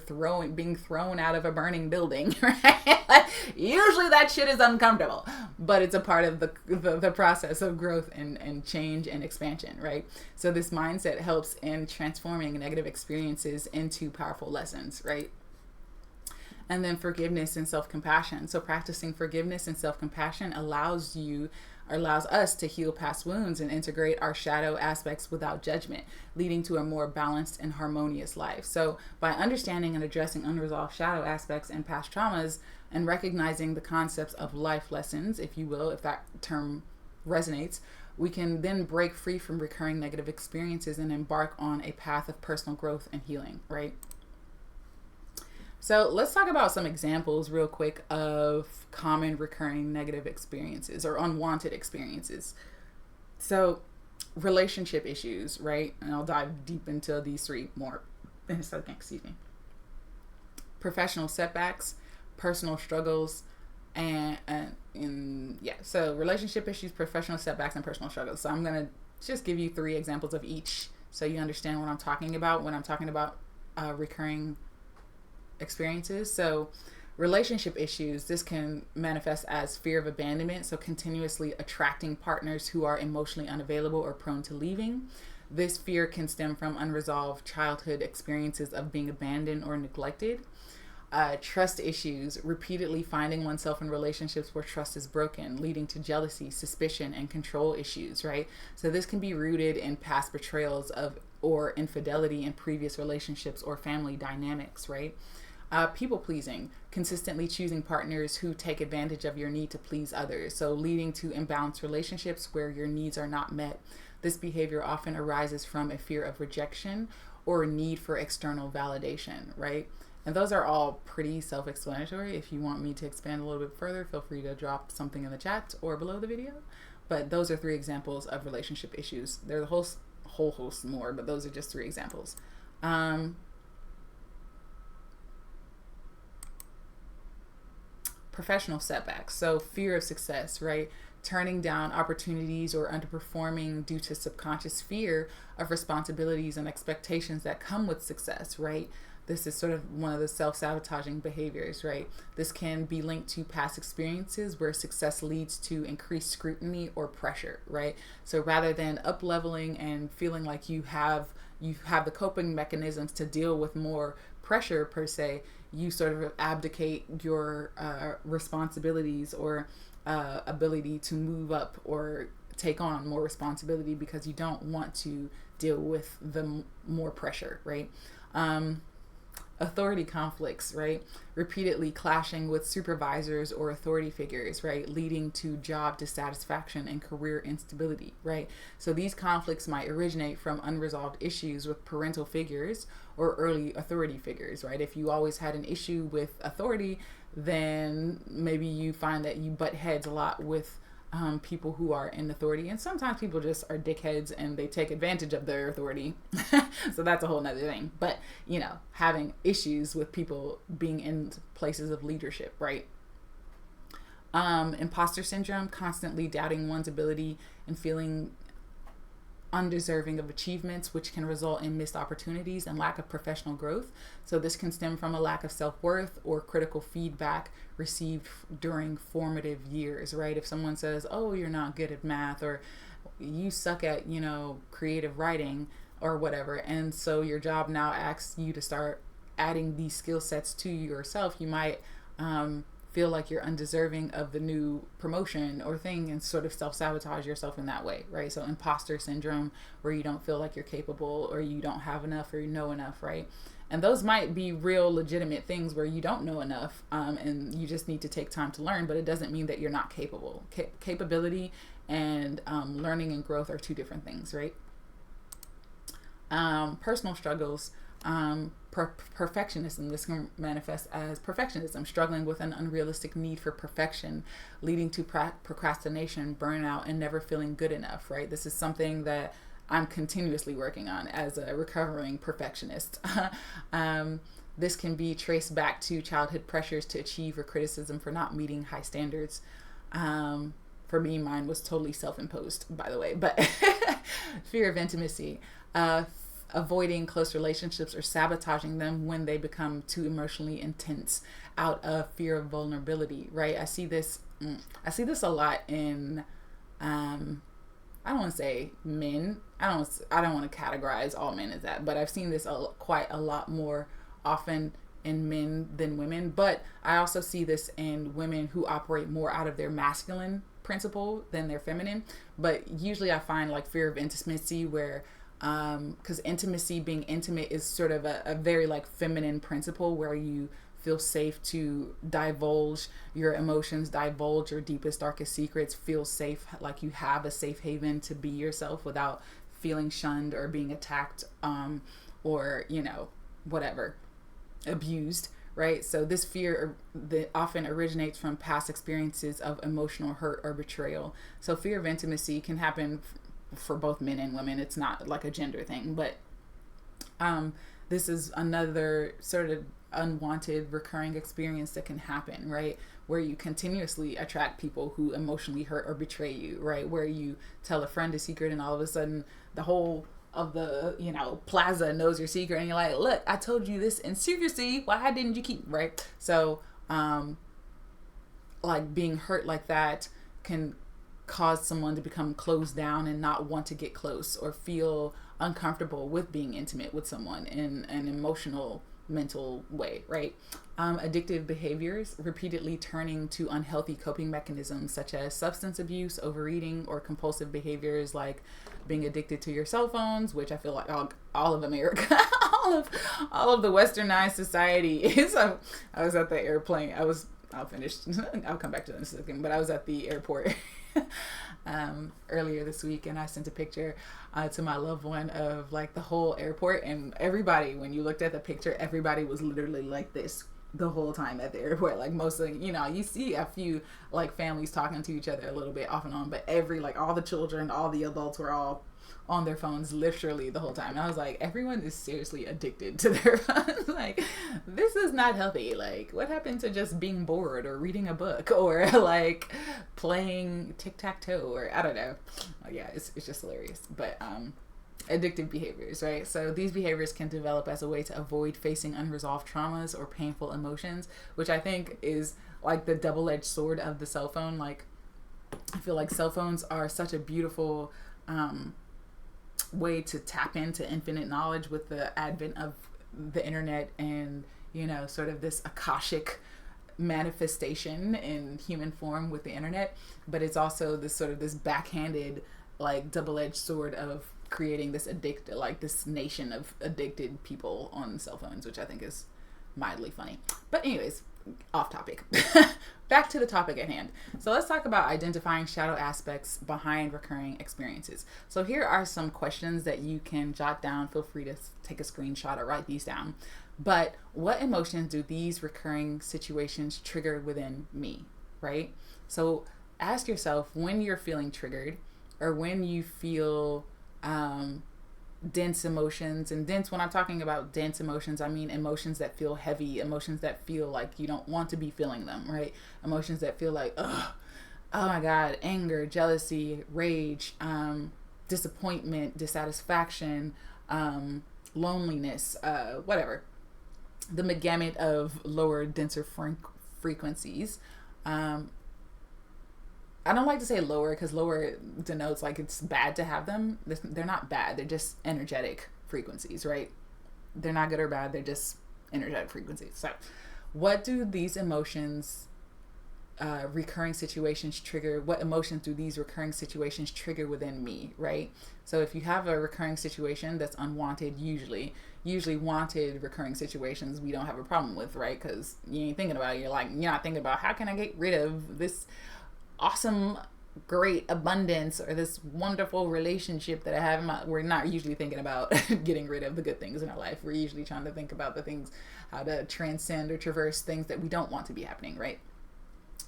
being thrown out of a burning building, right? Like, usually that shit is uncomfortable, but it's a part of the process of growth and change and expansion, right? So this mindset helps in transforming negative experiences into powerful lessons, right? And then forgiveness and self-compassion. So practicing forgiveness and self-compassion allows us to heal past wounds and integrate our shadow aspects without judgment, leading to a more balanced and harmonious life. So by understanding and addressing unresolved shadow aspects and past traumas, and recognizing the concepts of life lessons, if you will, if that term resonates, we can then break free from recurring negative experiences and embark on a path of personal growth and healing, right? So let's talk about some examples real quick of common recurring negative experiences or unwanted experiences. So relationship issues, right? And I'll dive deep into these three more in a second, excuse me. Professional setbacks, personal struggles, so relationship issues, professional setbacks, and personal struggles. So I'm going to just give you 3 examples of each so you understand what I'm talking about when I'm talking about recurring experiences. So relationship issues, this can manifest as fear of abandonment, so continuously attracting partners who are emotionally unavailable or prone to leaving. This fear can stem from unresolved childhood experiences of being abandoned or neglected. Trust issues, repeatedly finding oneself in relationships where trust is broken, leading to jealousy, suspicion, and control issues, right? So this can be rooted in past betrayals or infidelity in previous relationships or family dynamics, right? People pleasing, consistently choosing partners who take advantage of your need to please others, so leading to imbalanced relationships where your needs are not met. This behavior often arises from a fear of rejection or a need for external validation, right? And those are all pretty self-explanatory. If you want me to expand a little bit further, feel free to drop something in the chat or below the video. But those are 3 examples of relationship issues. There's a whole host more, but those are just 3 examples. Professional setbacks, so fear of success, right? Turning down opportunities or underperforming due to subconscious fear of responsibilities and expectations that come with success, right? This is sort of one of the self-sabotaging behaviors, right? This can be linked to past experiences where success leads to increased scrutiny or pressure, right? So rather than up-leveling and feeling like you have the coping mechanisms to deal with more pressure per se, you sort of abdicate your responsibilities or ability to move up or take on more responsibility because you don't want to deal with the more pressure, right? Authority conflicts, right? Repeatedly clashing with supervisors or authority figures, right? Leading to job dissatisfaction and career instability, right? So these conflicts might originate from unresolved issues with parental figures or early authority figures, right? If you always had an issue with authority, then maybe you find that you butt heads a lot with people who are in authority, and sometimes people just are dickheads and they take advantage of their authority. So that's a whole nother thing. But having issues with people being in places of leadership, right? Imposter syndrome, constantly doubting one's ability and feeling undeserving of achievements, which can result in missed opportunities and lack of professional growth. So this can stem from a lack of self-worth or critical feedback received during formative years, right? If someone says, oh, you're not good at math, or you suck at, creative writing or whatever, and so your job now asks you to start adding these skill sets to yourself, you might feel like you're undeserving of the new promotion or thing and sort of self-sabotage yourself in that way, right? So imposter syndrome, where you don't feel like you're capable or you don't have enough or you know enough, right? And those might be real legitimate things where you don't know enough and you just need to take time to learn, but it doesn't mean that you're not capable. Capability and learning and growth are two different things, right? Personal struggles. Perfectionism. This can manifest as perfectionism, struggling with an unrealistic need for perfection, leading to procrastination, burnout, and never feeling good enough, right? This is something that I'm continuously working on as a recovering perfectionist. This can be traced back to childhood pressures to achieve or criticism for not meeting high standards. For me, mine was totally self-imposed, by the way, but fear of intimacy, avoiding close relationships or sabotaging them when they become too emotionally intense out of fear of vulnerability, right? I see this a lot in I don't want to say men. I don't want to categorize all men as that, but I've seen this quite a lot more often in men than women. But I also see this in women who operate more out of their masculine principle than their feminine. But usually I find like fear of intimacy, where because intimacy, being intimate, is sort of a very like feminine principle where you feel safe to divulge your emotions, divulge your deepest, darkest secrets, feel safe, like you have a safe haven to be yourself without feeling shunned or being attacked or whatever, abused, right? So this fear that often originates from past experiences of emotional hurt or betrayal. So fear of intimacy can happen for both men and women. It's not like a gender thing, but this is another sort of unwanted recurring experience that can happen, right? Where you continuously attract people who emotionally hurt or betray you, right? Where you tell a friend a secret and all of a sudden the whole of the plaza knows your secret, and you're like, look, I told you this in secrecy, why didn't you keep, right? So like being hurt like that can cause someone to become closed down and not want to get close or feel uncomfortable with being intimate with someone in an emotional, mental way, right? Addictive behaviors, repeatedly turning to unhealthy coping mechanisms such as substance abuse, overeating, or compulsive behaviors like being addicted to your cell phones, which I feel like all of America, all of the westernized society is. I was at the airplane. I'll finish. I'll come back to that in a second. But I was at the airport earlier this week, and I sent a picture to my loved one of like the whole airport, and everybody, when you looked at the picture, everybody was literally like this the whole time at the airport. Like mostly, you see a few like families talking to each other a little bit off and on, but all the children, all the adults were all on their phones literally the whole time. And I was like, everyone is seriously addicted to their phones. Like, this is not healthy. Like, what happened to just being bored or reading a book or like playing tic-tac-toe, or I don't know. Yeah, it's just hilarious. But addictive behaviors, right? So these behaviors can develop as a way to avoid facing unresolved traumas or painful emotions, which I think is like the double-edged sword of the cell phone. Like, I feel like cell phones are such a beautiful way to tap into infinite knowledge with the advent of the internet and sort of this akashic manifestation in human form with the internet. But it's also this sort of this backhanded like double-edged sword of creating this this nation of addicted people on cell phones, which I think is mildly funny. But anyways, off topic. Back to the topic at hand. So let's talk about identifying shadow aspects behind recurring experiences. So here are some questions that you can jot down. Feel free to take a screenshot or write these down. But what emotions do these recurring situations trigger within me, right? So ask yourself, when you're feeling triggered, or when you feel dense emotions. And dense, when I'm talking about dense emotions, I mean emotions that feel heavy, emotions that feel like you don't want to be feeling them, right? Emotions that feel like, oh my God, anger, jealousy, rage, disappointment, dissatisfaction, loneliness, whatever. The gamut of lower, denser frequencies. I don't like to say lower, because lower denotes like it's bad to have them. They're not bad. They're just energetic frequencies, right? They're not good or bad. They're just energetic frequencies. So what do these emotions, recurring situations trigger? What emotions do these recurring situations trigger within me, right? So if you have a recurring situation that's unwanted, usually wanted recurring situations we don't have a problem with, right? Because you ain't thinking about it. You're not thinking about, how can I get rid of this awesome, great abundance or this wonderful relationship that I have. We're not usually thinking about getting rid of the good things in our life. We're usually trying to think about the things, how to transcend or traverse things that we don't want to be happening, right?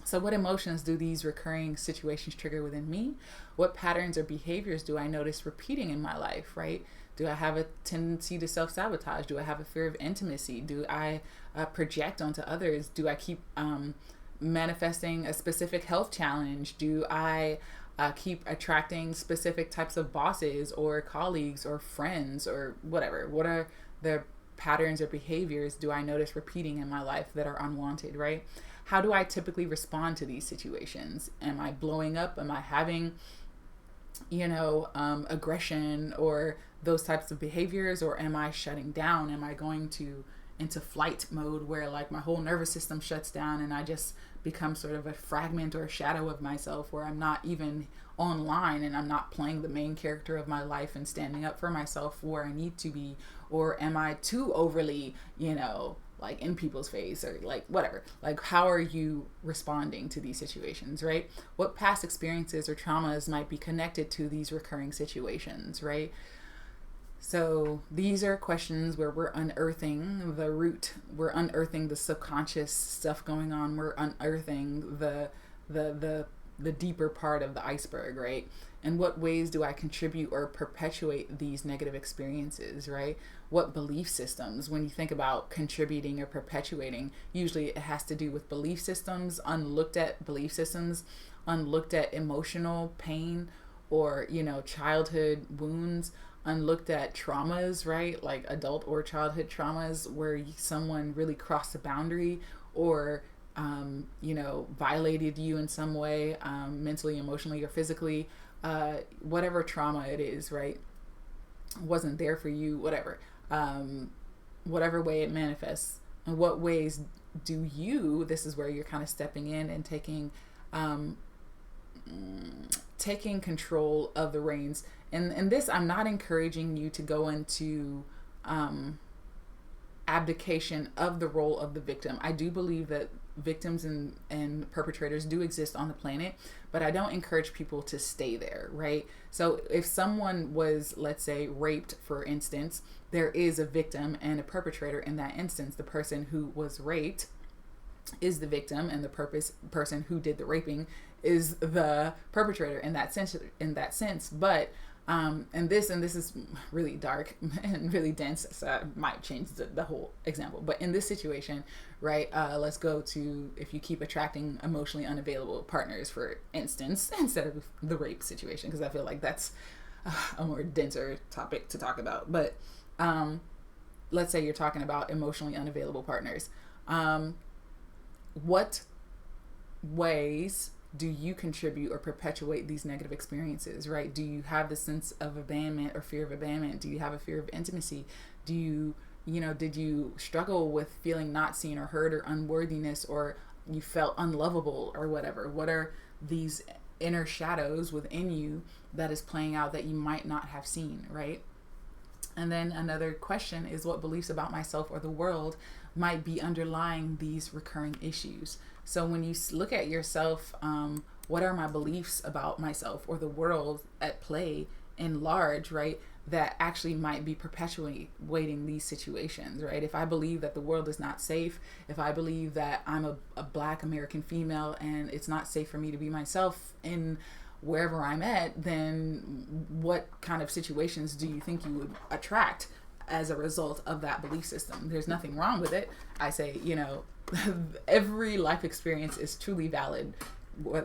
So what emotions do these recurring situations trigger within me? What patterns or behaviors do I notice repeating in my life, right? Do I have a tendency to self-sabotage? Do I have a fear of intimacy? Do I project onto others? Do I keep manifesting a specific health challenge? Do I keep attracting specific types of bosses or colleagues or friends or whatever? What are the patterns or behaviors do I notice repeating in my life that are unwanted, right? How do I typically respond to these situations? Am I blowing up? Am I having, aggression or those types of behaviors? Or am I shutting down? Am I going into flight mode where like my whole nervous system shuts down and I just become sort of a fragment or a shadow of myself, where I'm not even online and I'm not playing the main character of my life and standing up for myself where I need to be? Or am I too overly, like in people's face, or like whatever? Like, how are you responding to these situations, right? What past experiences or traumas might be connected to these recurring situations, right? So these are questions where we're unearthing the root. We're unearthing the subconscious stuff going on. We're unearthing the deeper part of the iceberg, right? In what ways do I contribute or perpetuate these negative experiences, right? What belief systems, when you think about contributing or perpetuating, usually it has to do with belief systems, unlooked at emotional pain, or, childhood wounds, unlooked at traumas, right? Like adult or childhood traumas where someone really crossed the boundary, or violated you in some way, mentally, emotionally, or physically, whatever trauma it is, right? Wasn't there for you, whatever whatever way it manifests. In what ways do you, this is where you're kind of stepping in and taking control of the reins. And this, I'm not encouraging you to go into abdication of the role of the victim. I do believe that victims and perpetrators do exist on the planet, but I don't encourage people to stay there, right? So if someone was, let's say, raped, for instance, there is a victim and a perpetrator in that instance. The person who was raped is the victim, and the person who did the raping is the perpetrator in that sense. But and this is really dark and really dense, so I might change the whole example. But in this situation, right, let's go to, if you keep attracting emotionally unavailable partners, for instance, instead of the rape situation, because I feel like that's a more denser topic to talk about. But let's say you're talking about emotionally unavailable partners. What ways do you contribute or perpetuate these negative experiences, right? Do you have the sense of abandonment or fear of abandonment? Do you have a fear of intimacy? Do you, did you struggle with feeling not seen or heard, or unworthiness, or you felt unlovable or whatever? What are these inner shadows within you that is playing out that you might not have seen, right? And then another question is, what beliefs about myself or the world might be underlying these recurring issues? So when you look at yourself, what are my beliefs about myself or the world at play in large, right? That actually might be perpetuating these situations, right? If I believe that the world is not safe, if I believe that I'm a Black American female and it's not safe for me to be myself in wherever I'm at, then what kind of situations do you think you would attract as a result of that belief system? There's nothing wrong with it. I say, every life experience is truly valid.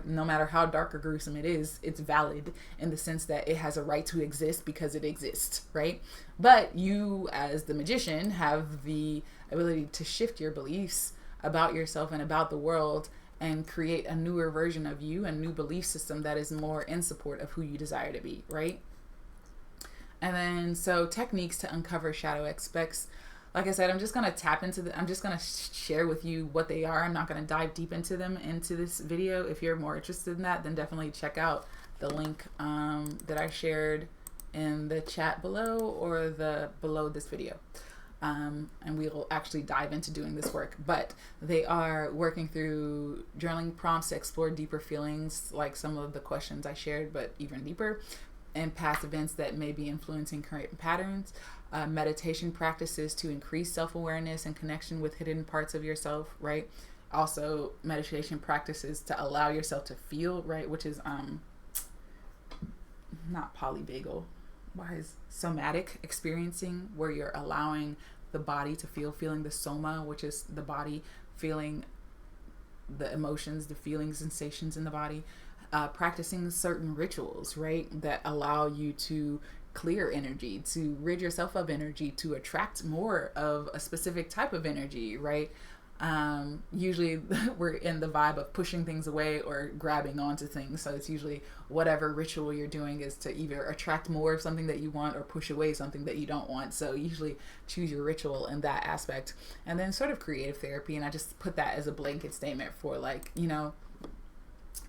No matter how dark or gruesome it is, it's valid in the sense that it has a right to exist because it exists, right? But you, as the magician, have the ability to shift your beliefs about yourself and about the world and create a newer version of you, a new belief system that is more in support of who you desire to be, right? And then, so techniques to uncover shadow aspects. Like I said, I'm just going to tap into I'm just going to share with you what they are. I'm not going to dive deep into them into this video. If you're more interested in that, then definitely check out the link that I shared in the chat below or below this video. And we'll actually dive into doing this work. But they are working through journaling prompts to explore deeper feelings, like some of the questions I shared, but even deeper, and past events that may be influencing current patterns. Meditation practices to increase self-awareness and connection with hidden parts of yourself, right? Also, meditation practices to allow yourself to feel, right? Which is not polyvagal. Why is somatic experiencing, where you're allowing the body to feeling the soma, which is the body feeling the emotions, the feelings, sensations in the body. Practicing certain rituals, right, that allow you to clear energy, to rid yourself of energy, to attract more of a specific type of energy, right? Usually we're in the vibe of pushing things away or grabbing onto things. So it's usually whatever ritual you're doing is to either attract more of something that you want or push away something that you don't want. So usually choose your ritual in that aspect. And then sort of creative therapy. And I just put that as a blanket statement for, like,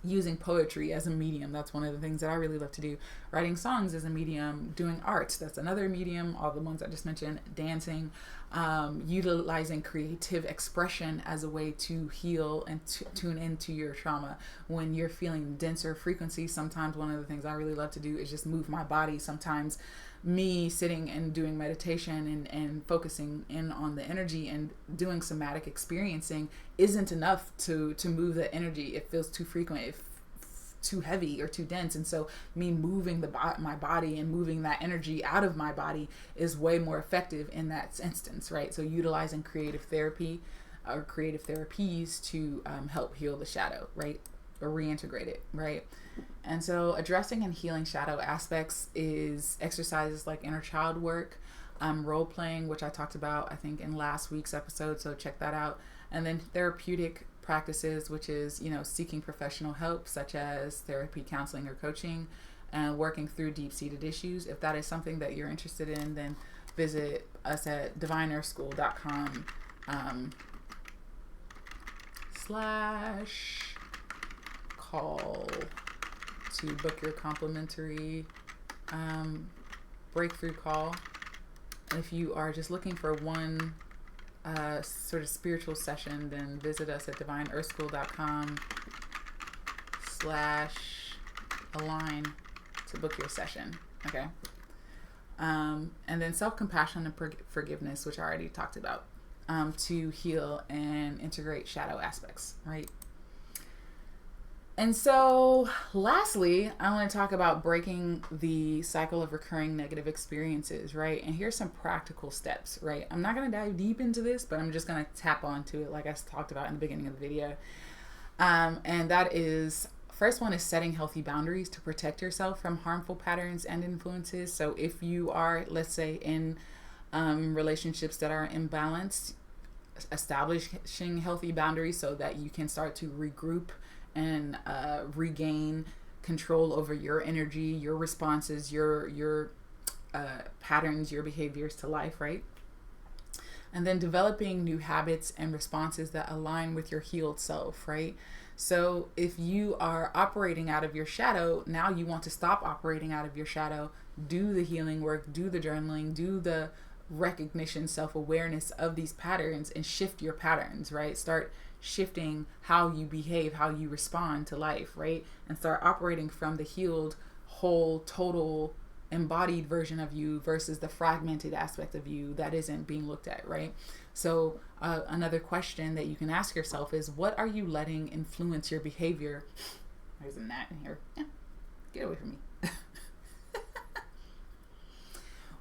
using poetry as a medium. That's one of the things that I really love to do. Writing songs as a medium, doing art, that's another medium, all the ones I just mentioned, dancing, utilizing creative expression as a way to heal and tune into your trauma. When you're feeling denser frequencies, sometimes one of the things I really love to do is just move my body. Sometimes me sitting and doing meditation and focusing in on the energy and doing somatic experiencing isn't enough to move the energy. It feels too frequent, too heavy or too dense. And so me moving my body and moving that energy out of my body is way more effective in that instance, right? So utilizing creative therapy or creative therapies to help heal the shadow, right? Or reintegrate it, right? And so addressing and healing shadow aspects is exercises like inner child work, role playing, which I talked about, I think, in last week's episode. So check that out. And then therapeutic practices, which is, seeking professional help, such as therapy, counseling, or coaching, and working through deep-seated issues. If that is something that you're interested in, then visit us at divineearthschool.com /call to book your complimentary breakthrough call. If you are just looking for one sort of spiritual session, then visit us at divineearthschool.com /align to book your session. Okay. And then self-compassion and forgiveness, which I already talked about, to heal and integrate shadow aspects, right? And so lastly, I want to talk about breaking the cycle of recurring negative experiences, right? And here's some practical steps, right? I'm not going to dive deep into this, but I'm just going to tap onto it like I talked about in the beginning of the video. And that is, first one is setting healthy boundaries to protect yourself from harmful patterns and influences. So if you are, let's say, in relationships that are imbalanced, establishing healthy boundaries so that you can start to regroup and regain control over your energy, your responses, your patterns, your behaviors to life, right? And then developing new habits and responses that align with your healed self, right? So if you are operating out of your shadow, now you want to stop operating out of your shadow, do the healing work, do the journaling, do the recognition, self-awareness of these patterns, and shift your patterns, right? Start shifting how you behave, how you respond to life, right? And start operating from the healed, whole, total, embodied version of you versus the fragmented aspect of you that isn't being looked at, right? So another question that you can ask yourself is, what are you letting influence your behavior? There's a gnat in here. Yeah, get away from me.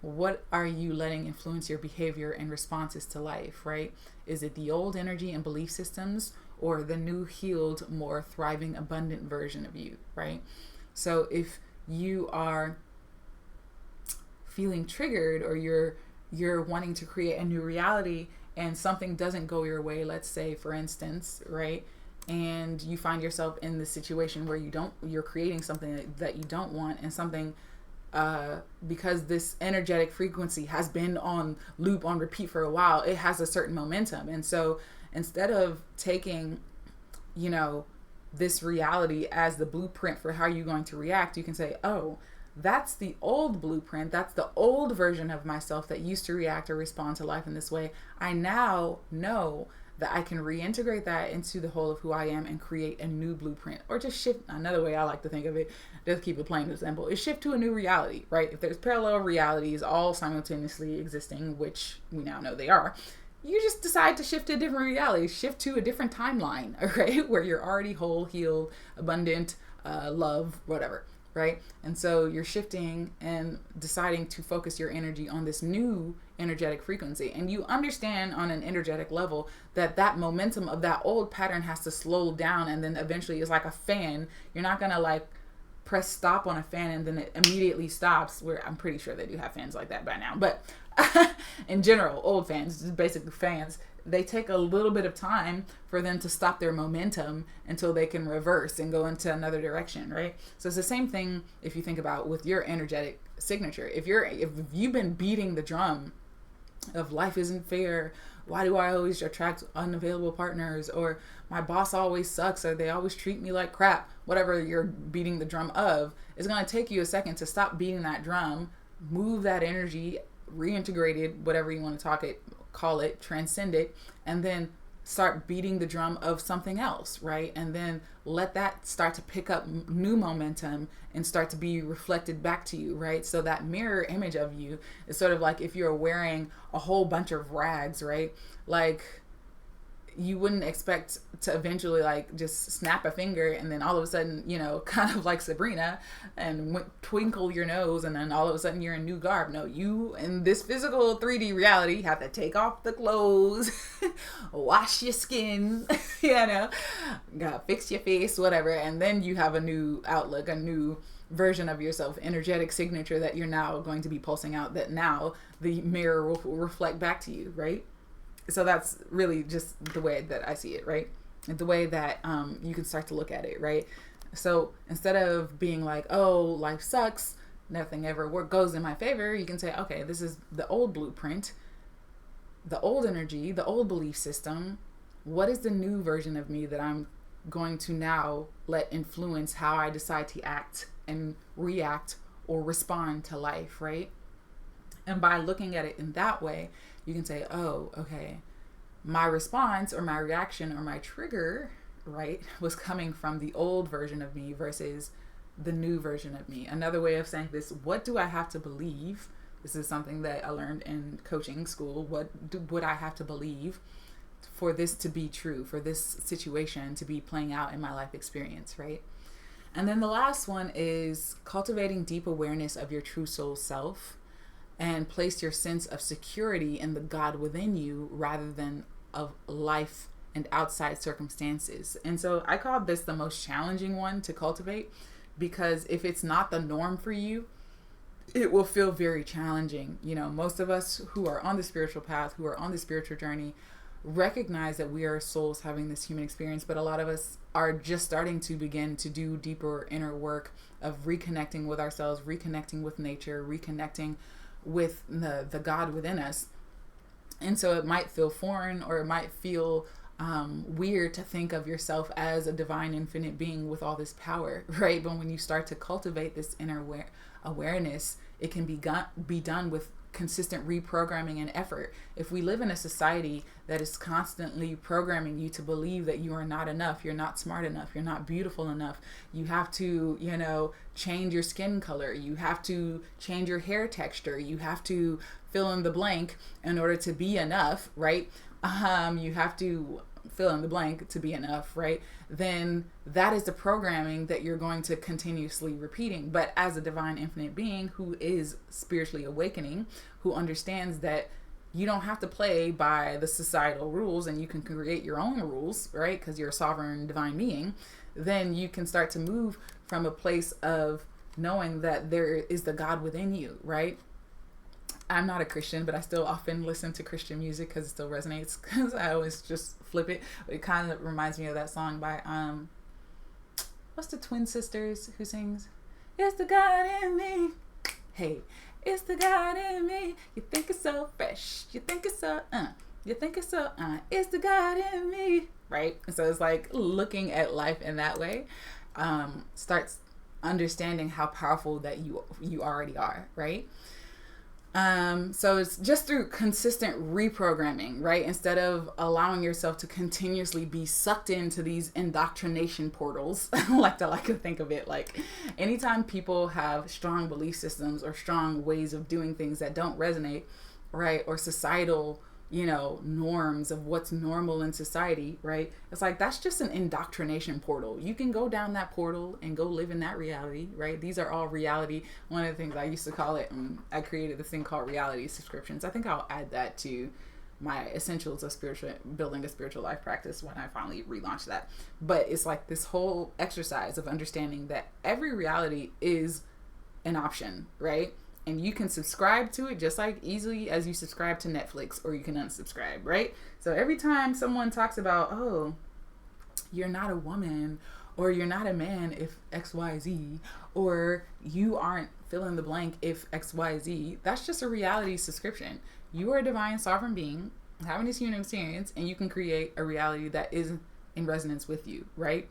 What are you letting influence your behavior and responses to life, right? Is it the old energy and belief systems, or the new, healed, more thriving, abundant version of you, right? So if you are feeling triggered, or you're wanting to create a new reality and something doesn't go your way, let's say for instance, right? And you find yourself in the situation where you're creating something that you don't want, and something because this energetic frequency has been on loop, on repeat for a while, it has a certain momentum. And so instead of taking, this reality as the blueprint for how you're going to react, you can say, oh, that's the old blueprint. That's the old version of myself that used to react or respond to life in this way. I now know that I can reintegrate that into the whole of who I am and create a new blueprint, or just shift. Another way I like to think of it, just keep it plain and simple, is shift to a new reality, right? If there's parallel realities all simultaneously existing, which we now know they are, you just decide to shift to a different reality, shift to a different timeline, okay, where you're already whole, healed, abundant, love, whatever, right? And so you're shifting and deciding to focus your energy on this new energetic frequency. And you understand on an energetic level that momentum of that old pattern has to slow down, and then eventually it's like a fan. You're not gonna like press stop on a fan and then it immediately stops, where I'm pretty sure they do have fans like that by now, but in general, old fans, just basically fans, they take a little bit of time for them to stop their momentum until they can reverse and go into another direction, right? So it's the same thing if you think about with your energetic signature. If you've been beating the drum of life isn't fair, why do I always attract unavailable partners, or my boss always sucks, or they always treat me like crap, whatever you're beating the drum of, it's going to take you a second to stop beating that drum, move that energy, reintegrate it, whatever you want to call it, transcend it, and then start beating the drum of something else, right? And then let that start to pick up new momentum and start to be reflected back to you, right? So that mirror image of you is sort of like if you're wearing a whole bunch of rags, right? Like, you wouldn't expect to eventually like just snap a finger and then all of a sudden, kind of like Sabrina, and twinkle your nose and then all of a sudden you're in new garb. No, you in this physical 3D reality have to take off the clothes, wash your skin, gotta fix your face, whatever, and then you have a new outlook, a new version of yourself, energetic signature that you're now going to be pulsing out, that now the mirror will reflect back to you, right? So that's really just the way that I see it, right? And the way that you can start to look at it, right? So instead of being like, oh, life sucks, nothing ever goes in my favor, you can say, okay, this is the old blueprint, the old energy, the old belief system. What is the new version of me that I'm going to now let influence how I decide to act and react or respond to life, right? And by looking at it in that way, you can say, oh, okay, my response or my reaction or my trigger, right, was coming from the old version of me versus the new version of me. Another way of saying this, what do I have to believe? This is something that I learned in coaching school. What would I have to believe for this to be true, for this situation to be playing out in my life experience, right? And then the last one is cultivating deep awareness of your true soul self, and place your sense of security in the God within you rather than of life and outside circumstances. And so I call this the most challenging one to cultivate, because if it's not the norm for you, it will feel very challenging. Most of us who are on the spiritual path, who are on the spiritual journey, recognize that we are souls having this human experience, but a lot of us are just starting to begin to do deeper inner work of reconnecting with ourselves, reconnecting with nature, reconnecting with the God within us. And so it might feel foreign, or it might feel weird to think of yourself as a divine infinite being with all this power, right? But when you start to cultivate this inner awareness, it can be done with consistent reprogramming and effort. If we live in a society that is constantly programming you to believe that you are not enough, you're not smart enough, you're not beautiful enough, you have to, change your skin color, you have to change your hair texture, you have to fill in the blank in order to be enough, right? You have to fill in the blank to be enough, right? Then that is the programming that you're going to continuously repeating. But as a divine infinite being who is spiritually awakening, who understands that you don't have to play by the societal rules and you can create your own rules, right? Because you're a sovereign divine being, then you can start to move from a place of knowing that there is the God within you, right? I'm not a Christian, but I still often listen to Christian music because it still resonates, because I always just flip it. It kind of reminds me of that song by, what's the twin sisters who sings? It's the God in me. Hey, it's the God in me. You think it's so fresh. You think it's so, you think it's so, it's the God in me. Right? And so it's like looking at life in that way, starts understanding how powerful that you already are, right? So it's just through consistent reprogramming, right? Instead of allowing yourself to continuously be sucked into these indoctrination portals, I like to think of it like anytime people have strong belief systems or strong ways of doing things that don't resonate, right? Or societal, norms of what's normal in society, right? It's like, that's just an indoctrination portal. You can go down that portal and go live in that reality, right? These are all reality. One of the things I used to call it, I created this thing called reality subscriptions. I think I'll add that to my essentials of building a spiritual life practice when I finally relaunch that. But it's like this whole exercise of understanding that every reality is an option, right? And you can subscribe to it just like easily as you subscribe to Netflix, or you can unsubscribe, right? So every time someone talks about, oh, you're not a woman, or you're not a man if XYZ, or you aren't fill in the blank if XYZ, that's just a reality subscription. You are a divine sovereign being having this human experience, and you can create a reality that is in resonance with you, right?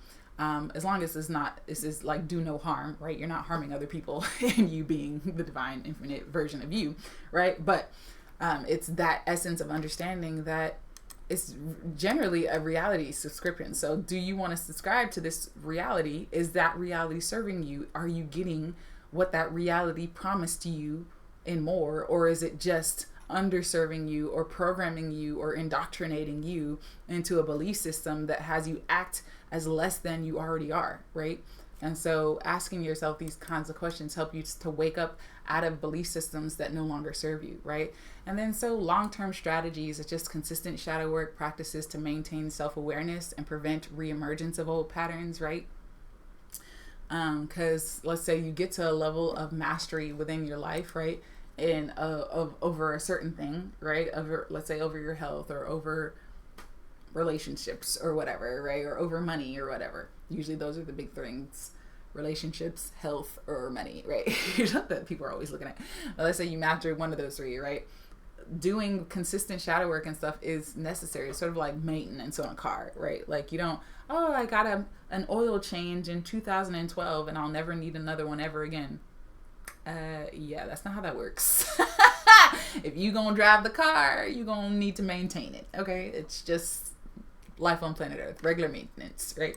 As long as this is like do no harm, right? You're not harming other people and you being the divine infinite version of you, right? But it's that essence of understanding that it's generally a reality subscription. So do you want to subscribe to this reality? Is that reality serving you? Are you getting what that reality promised to you and more? Or is it just underserving you or programming you or indoctrinating you into a belief system that has you act as less than you already are, right? And so asking yourself these kinds of questions help you to wake up out of belief systems that no longer serve you, right? And then so long-term strategies are just consistent shadow work practices to maintain self-awareness and prevent reemergence of old patterns, right? Because let's say you get to a level of mastery within your life, right? And of over a certain thing, right? Let's say over your health or over relationships or whatever, right? Or over money or whatever. Usually those are the big things: relationships, health, or money, right? That people are always looking at. But let's say you master one of those three, right? Doing consistent shadow work and stuff is necessary. It's sort of like maintenance on a car, right? Like you don't, oh, I got an oil change in 2012 and I'll never need another one ever again. Yeah, that's not how that works. If you gonna drive the car, you gonna need to maintain it, okay? It's just life on planet Earth, regular maintenance, right?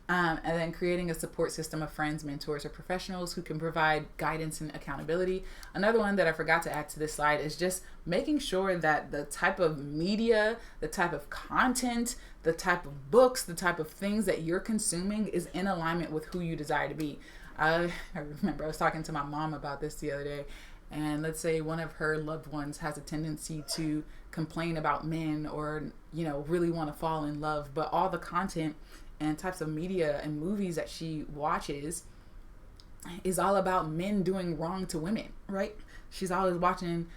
And then creating a support system of friends, mentors, or professionals who can provide guidance and accountability. Another one that I forgot to add to this slide is just making sure that the type of media, the type of content, the type of books, the type of things that you're consuming is in alignment with who you desire to be. I remember I was talking to my mom about this the other day, and let's say one of her loved ones has a tendency to complain about men or, really want to fall in love, but all the content and types of media and movies that she watches is all about men doing wrong to women, right? She's always watching,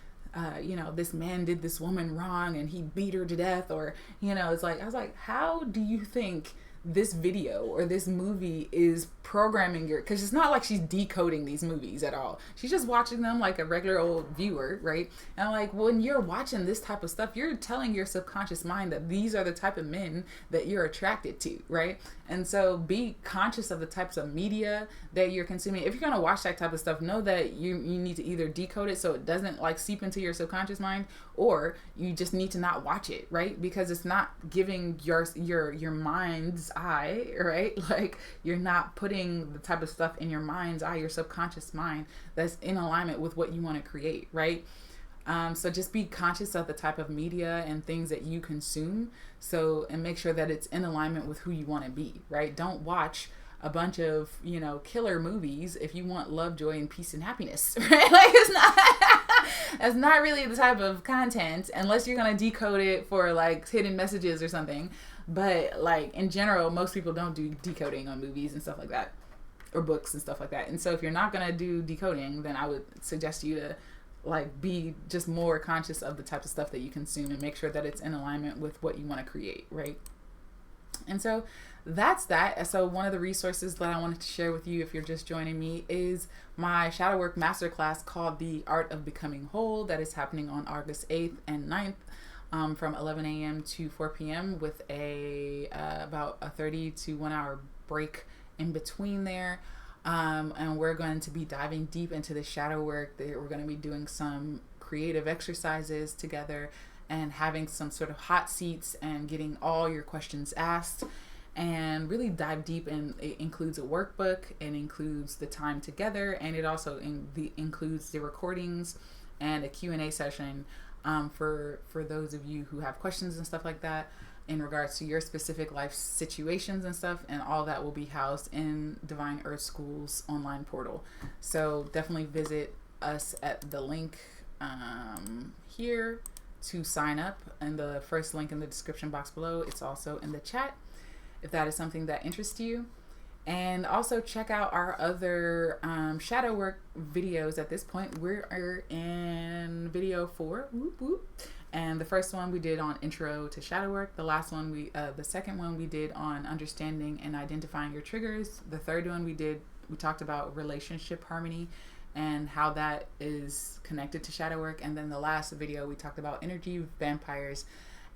this man did this woman wrong and he beat her to death, or, it's like, I was like, how do you think this video or this movie is programming your, because it's not like she's decoding these movies at all. She's just watching them like a regular old viewer, right? And like when you're watching this type of stuff, you're telling your subconscious mind that these are the type of men that you're attracted to, right? And so be conscious of the types of media that you're consuming. If you're going to watch that type of stuff, know that you need to either decode it so it doesn't like seep into your subconscious mind, or you just need to not watch it, right? Because it's not giving your mind's eye, right? Like you're not putting the type of stuff in your mind's eye, your subconscious mind, that's in alignment with what you want to create, right? So just be conscious of the type of media and things that you consume, and make sure that it's in alignment with who you want to be, right? Don't watch a bunch of, killer movies if you want love, joy, and peace and happiness, right? Like that's not really the type of content, unless you're going to decode it for like hidden messages or something. But like in general, most people don't do decoding on movies and stuff like that, or books and stuff like that. And so if you're not going to do decoding, then I would suggest you to like be just more conscious of the type of stuff that you consume and make sure that it's in alignment with what you want to create, right? And so that's that. So one of the resources that I wanted to share with you, if you're just joining me, is my shadow work masterclass called The Art of Becoming Whole, that is happening on August 8th and 9th from 11 a.m. to 4 p.m. with about a 30 to 1 hour break in between there. And we're going to be diving deep into the shadow work. We're going to be doing some creative exercises together and having some sort of hot seats and getting all your questions asked, and really dive deep. And it includes a workbook, it includes the time together, and it also includes the recordings and a Q&A session for those of you who have questions and stuff like that in regards to your specific life situations and stuff. And all that will be housed in Divine Earth School's online portal. So definitely visit us at the link here to sign up, and the first link in the description box below. It's also in the chat if that is something that interests you. And also check out our other shadow work videos. At this point, we're in video 4. Whoop, whoop. And the first one we did on intro to shadow work. The second one we did on understanding and identifying your triggers. The third one we talked about relationship harmony and how that is connected to shadow work. And then the last video we talked about energy, vampires,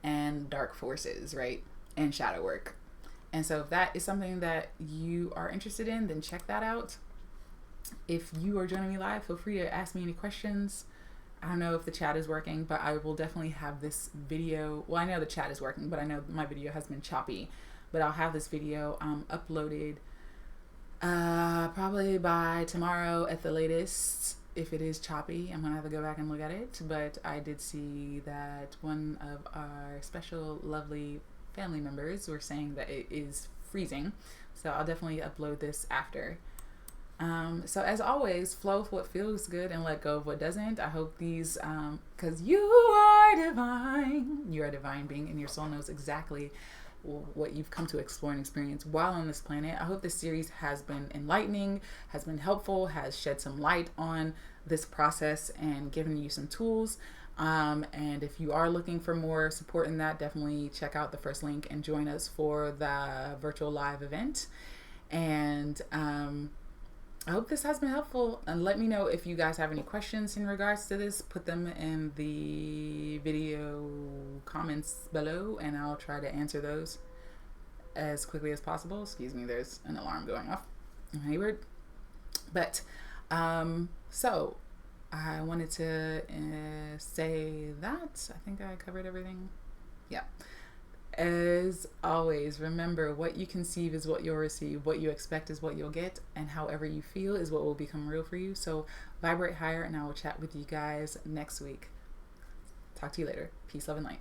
and dark forces, right? And shadow work. And so if that is something that you are interested in, then check that out. If you are joining me live, feel free to ask me any questions. I don't know if the chat is working, but I will definitely have this video. Well, I know the chat is working, but I know my video has been choppy. But I'll have this video uploaded probably by tomorrow at the latest. If it is choppy, I'm gonna have to go back and look at it. But I did see that one of our special lovely family members were saying that it is freezing. So I'll definitely upload this after. So as always, flow with what feels good and let go of what doesn't. I hope these, because you are divine. You're a divine being, and your soul knows exactly what you've come to explore and experience while on this planet. I hope this series has been enlightening, has been helpful, has shed some light on this process and given you some tools. And if you are looking for more support in that, definitely check out the first link and join us for the virtual live event. And I hope this has been helpful, and let me know if you guys have any questions in regards to this. Put them in the video comments below, and I'll try to answer those as quickly as possible. Excuse me, there's an alarm going off. Anyway, but so I wanted to say that I think I covered everything. Yeah. As always, remember, what you conceive is what you'll receive, what you expect is what you'll get, and however you feel is what will become real for you. So vibrate higher, and I will chat with you guys next week. Talk to you later. Peace, love, and light.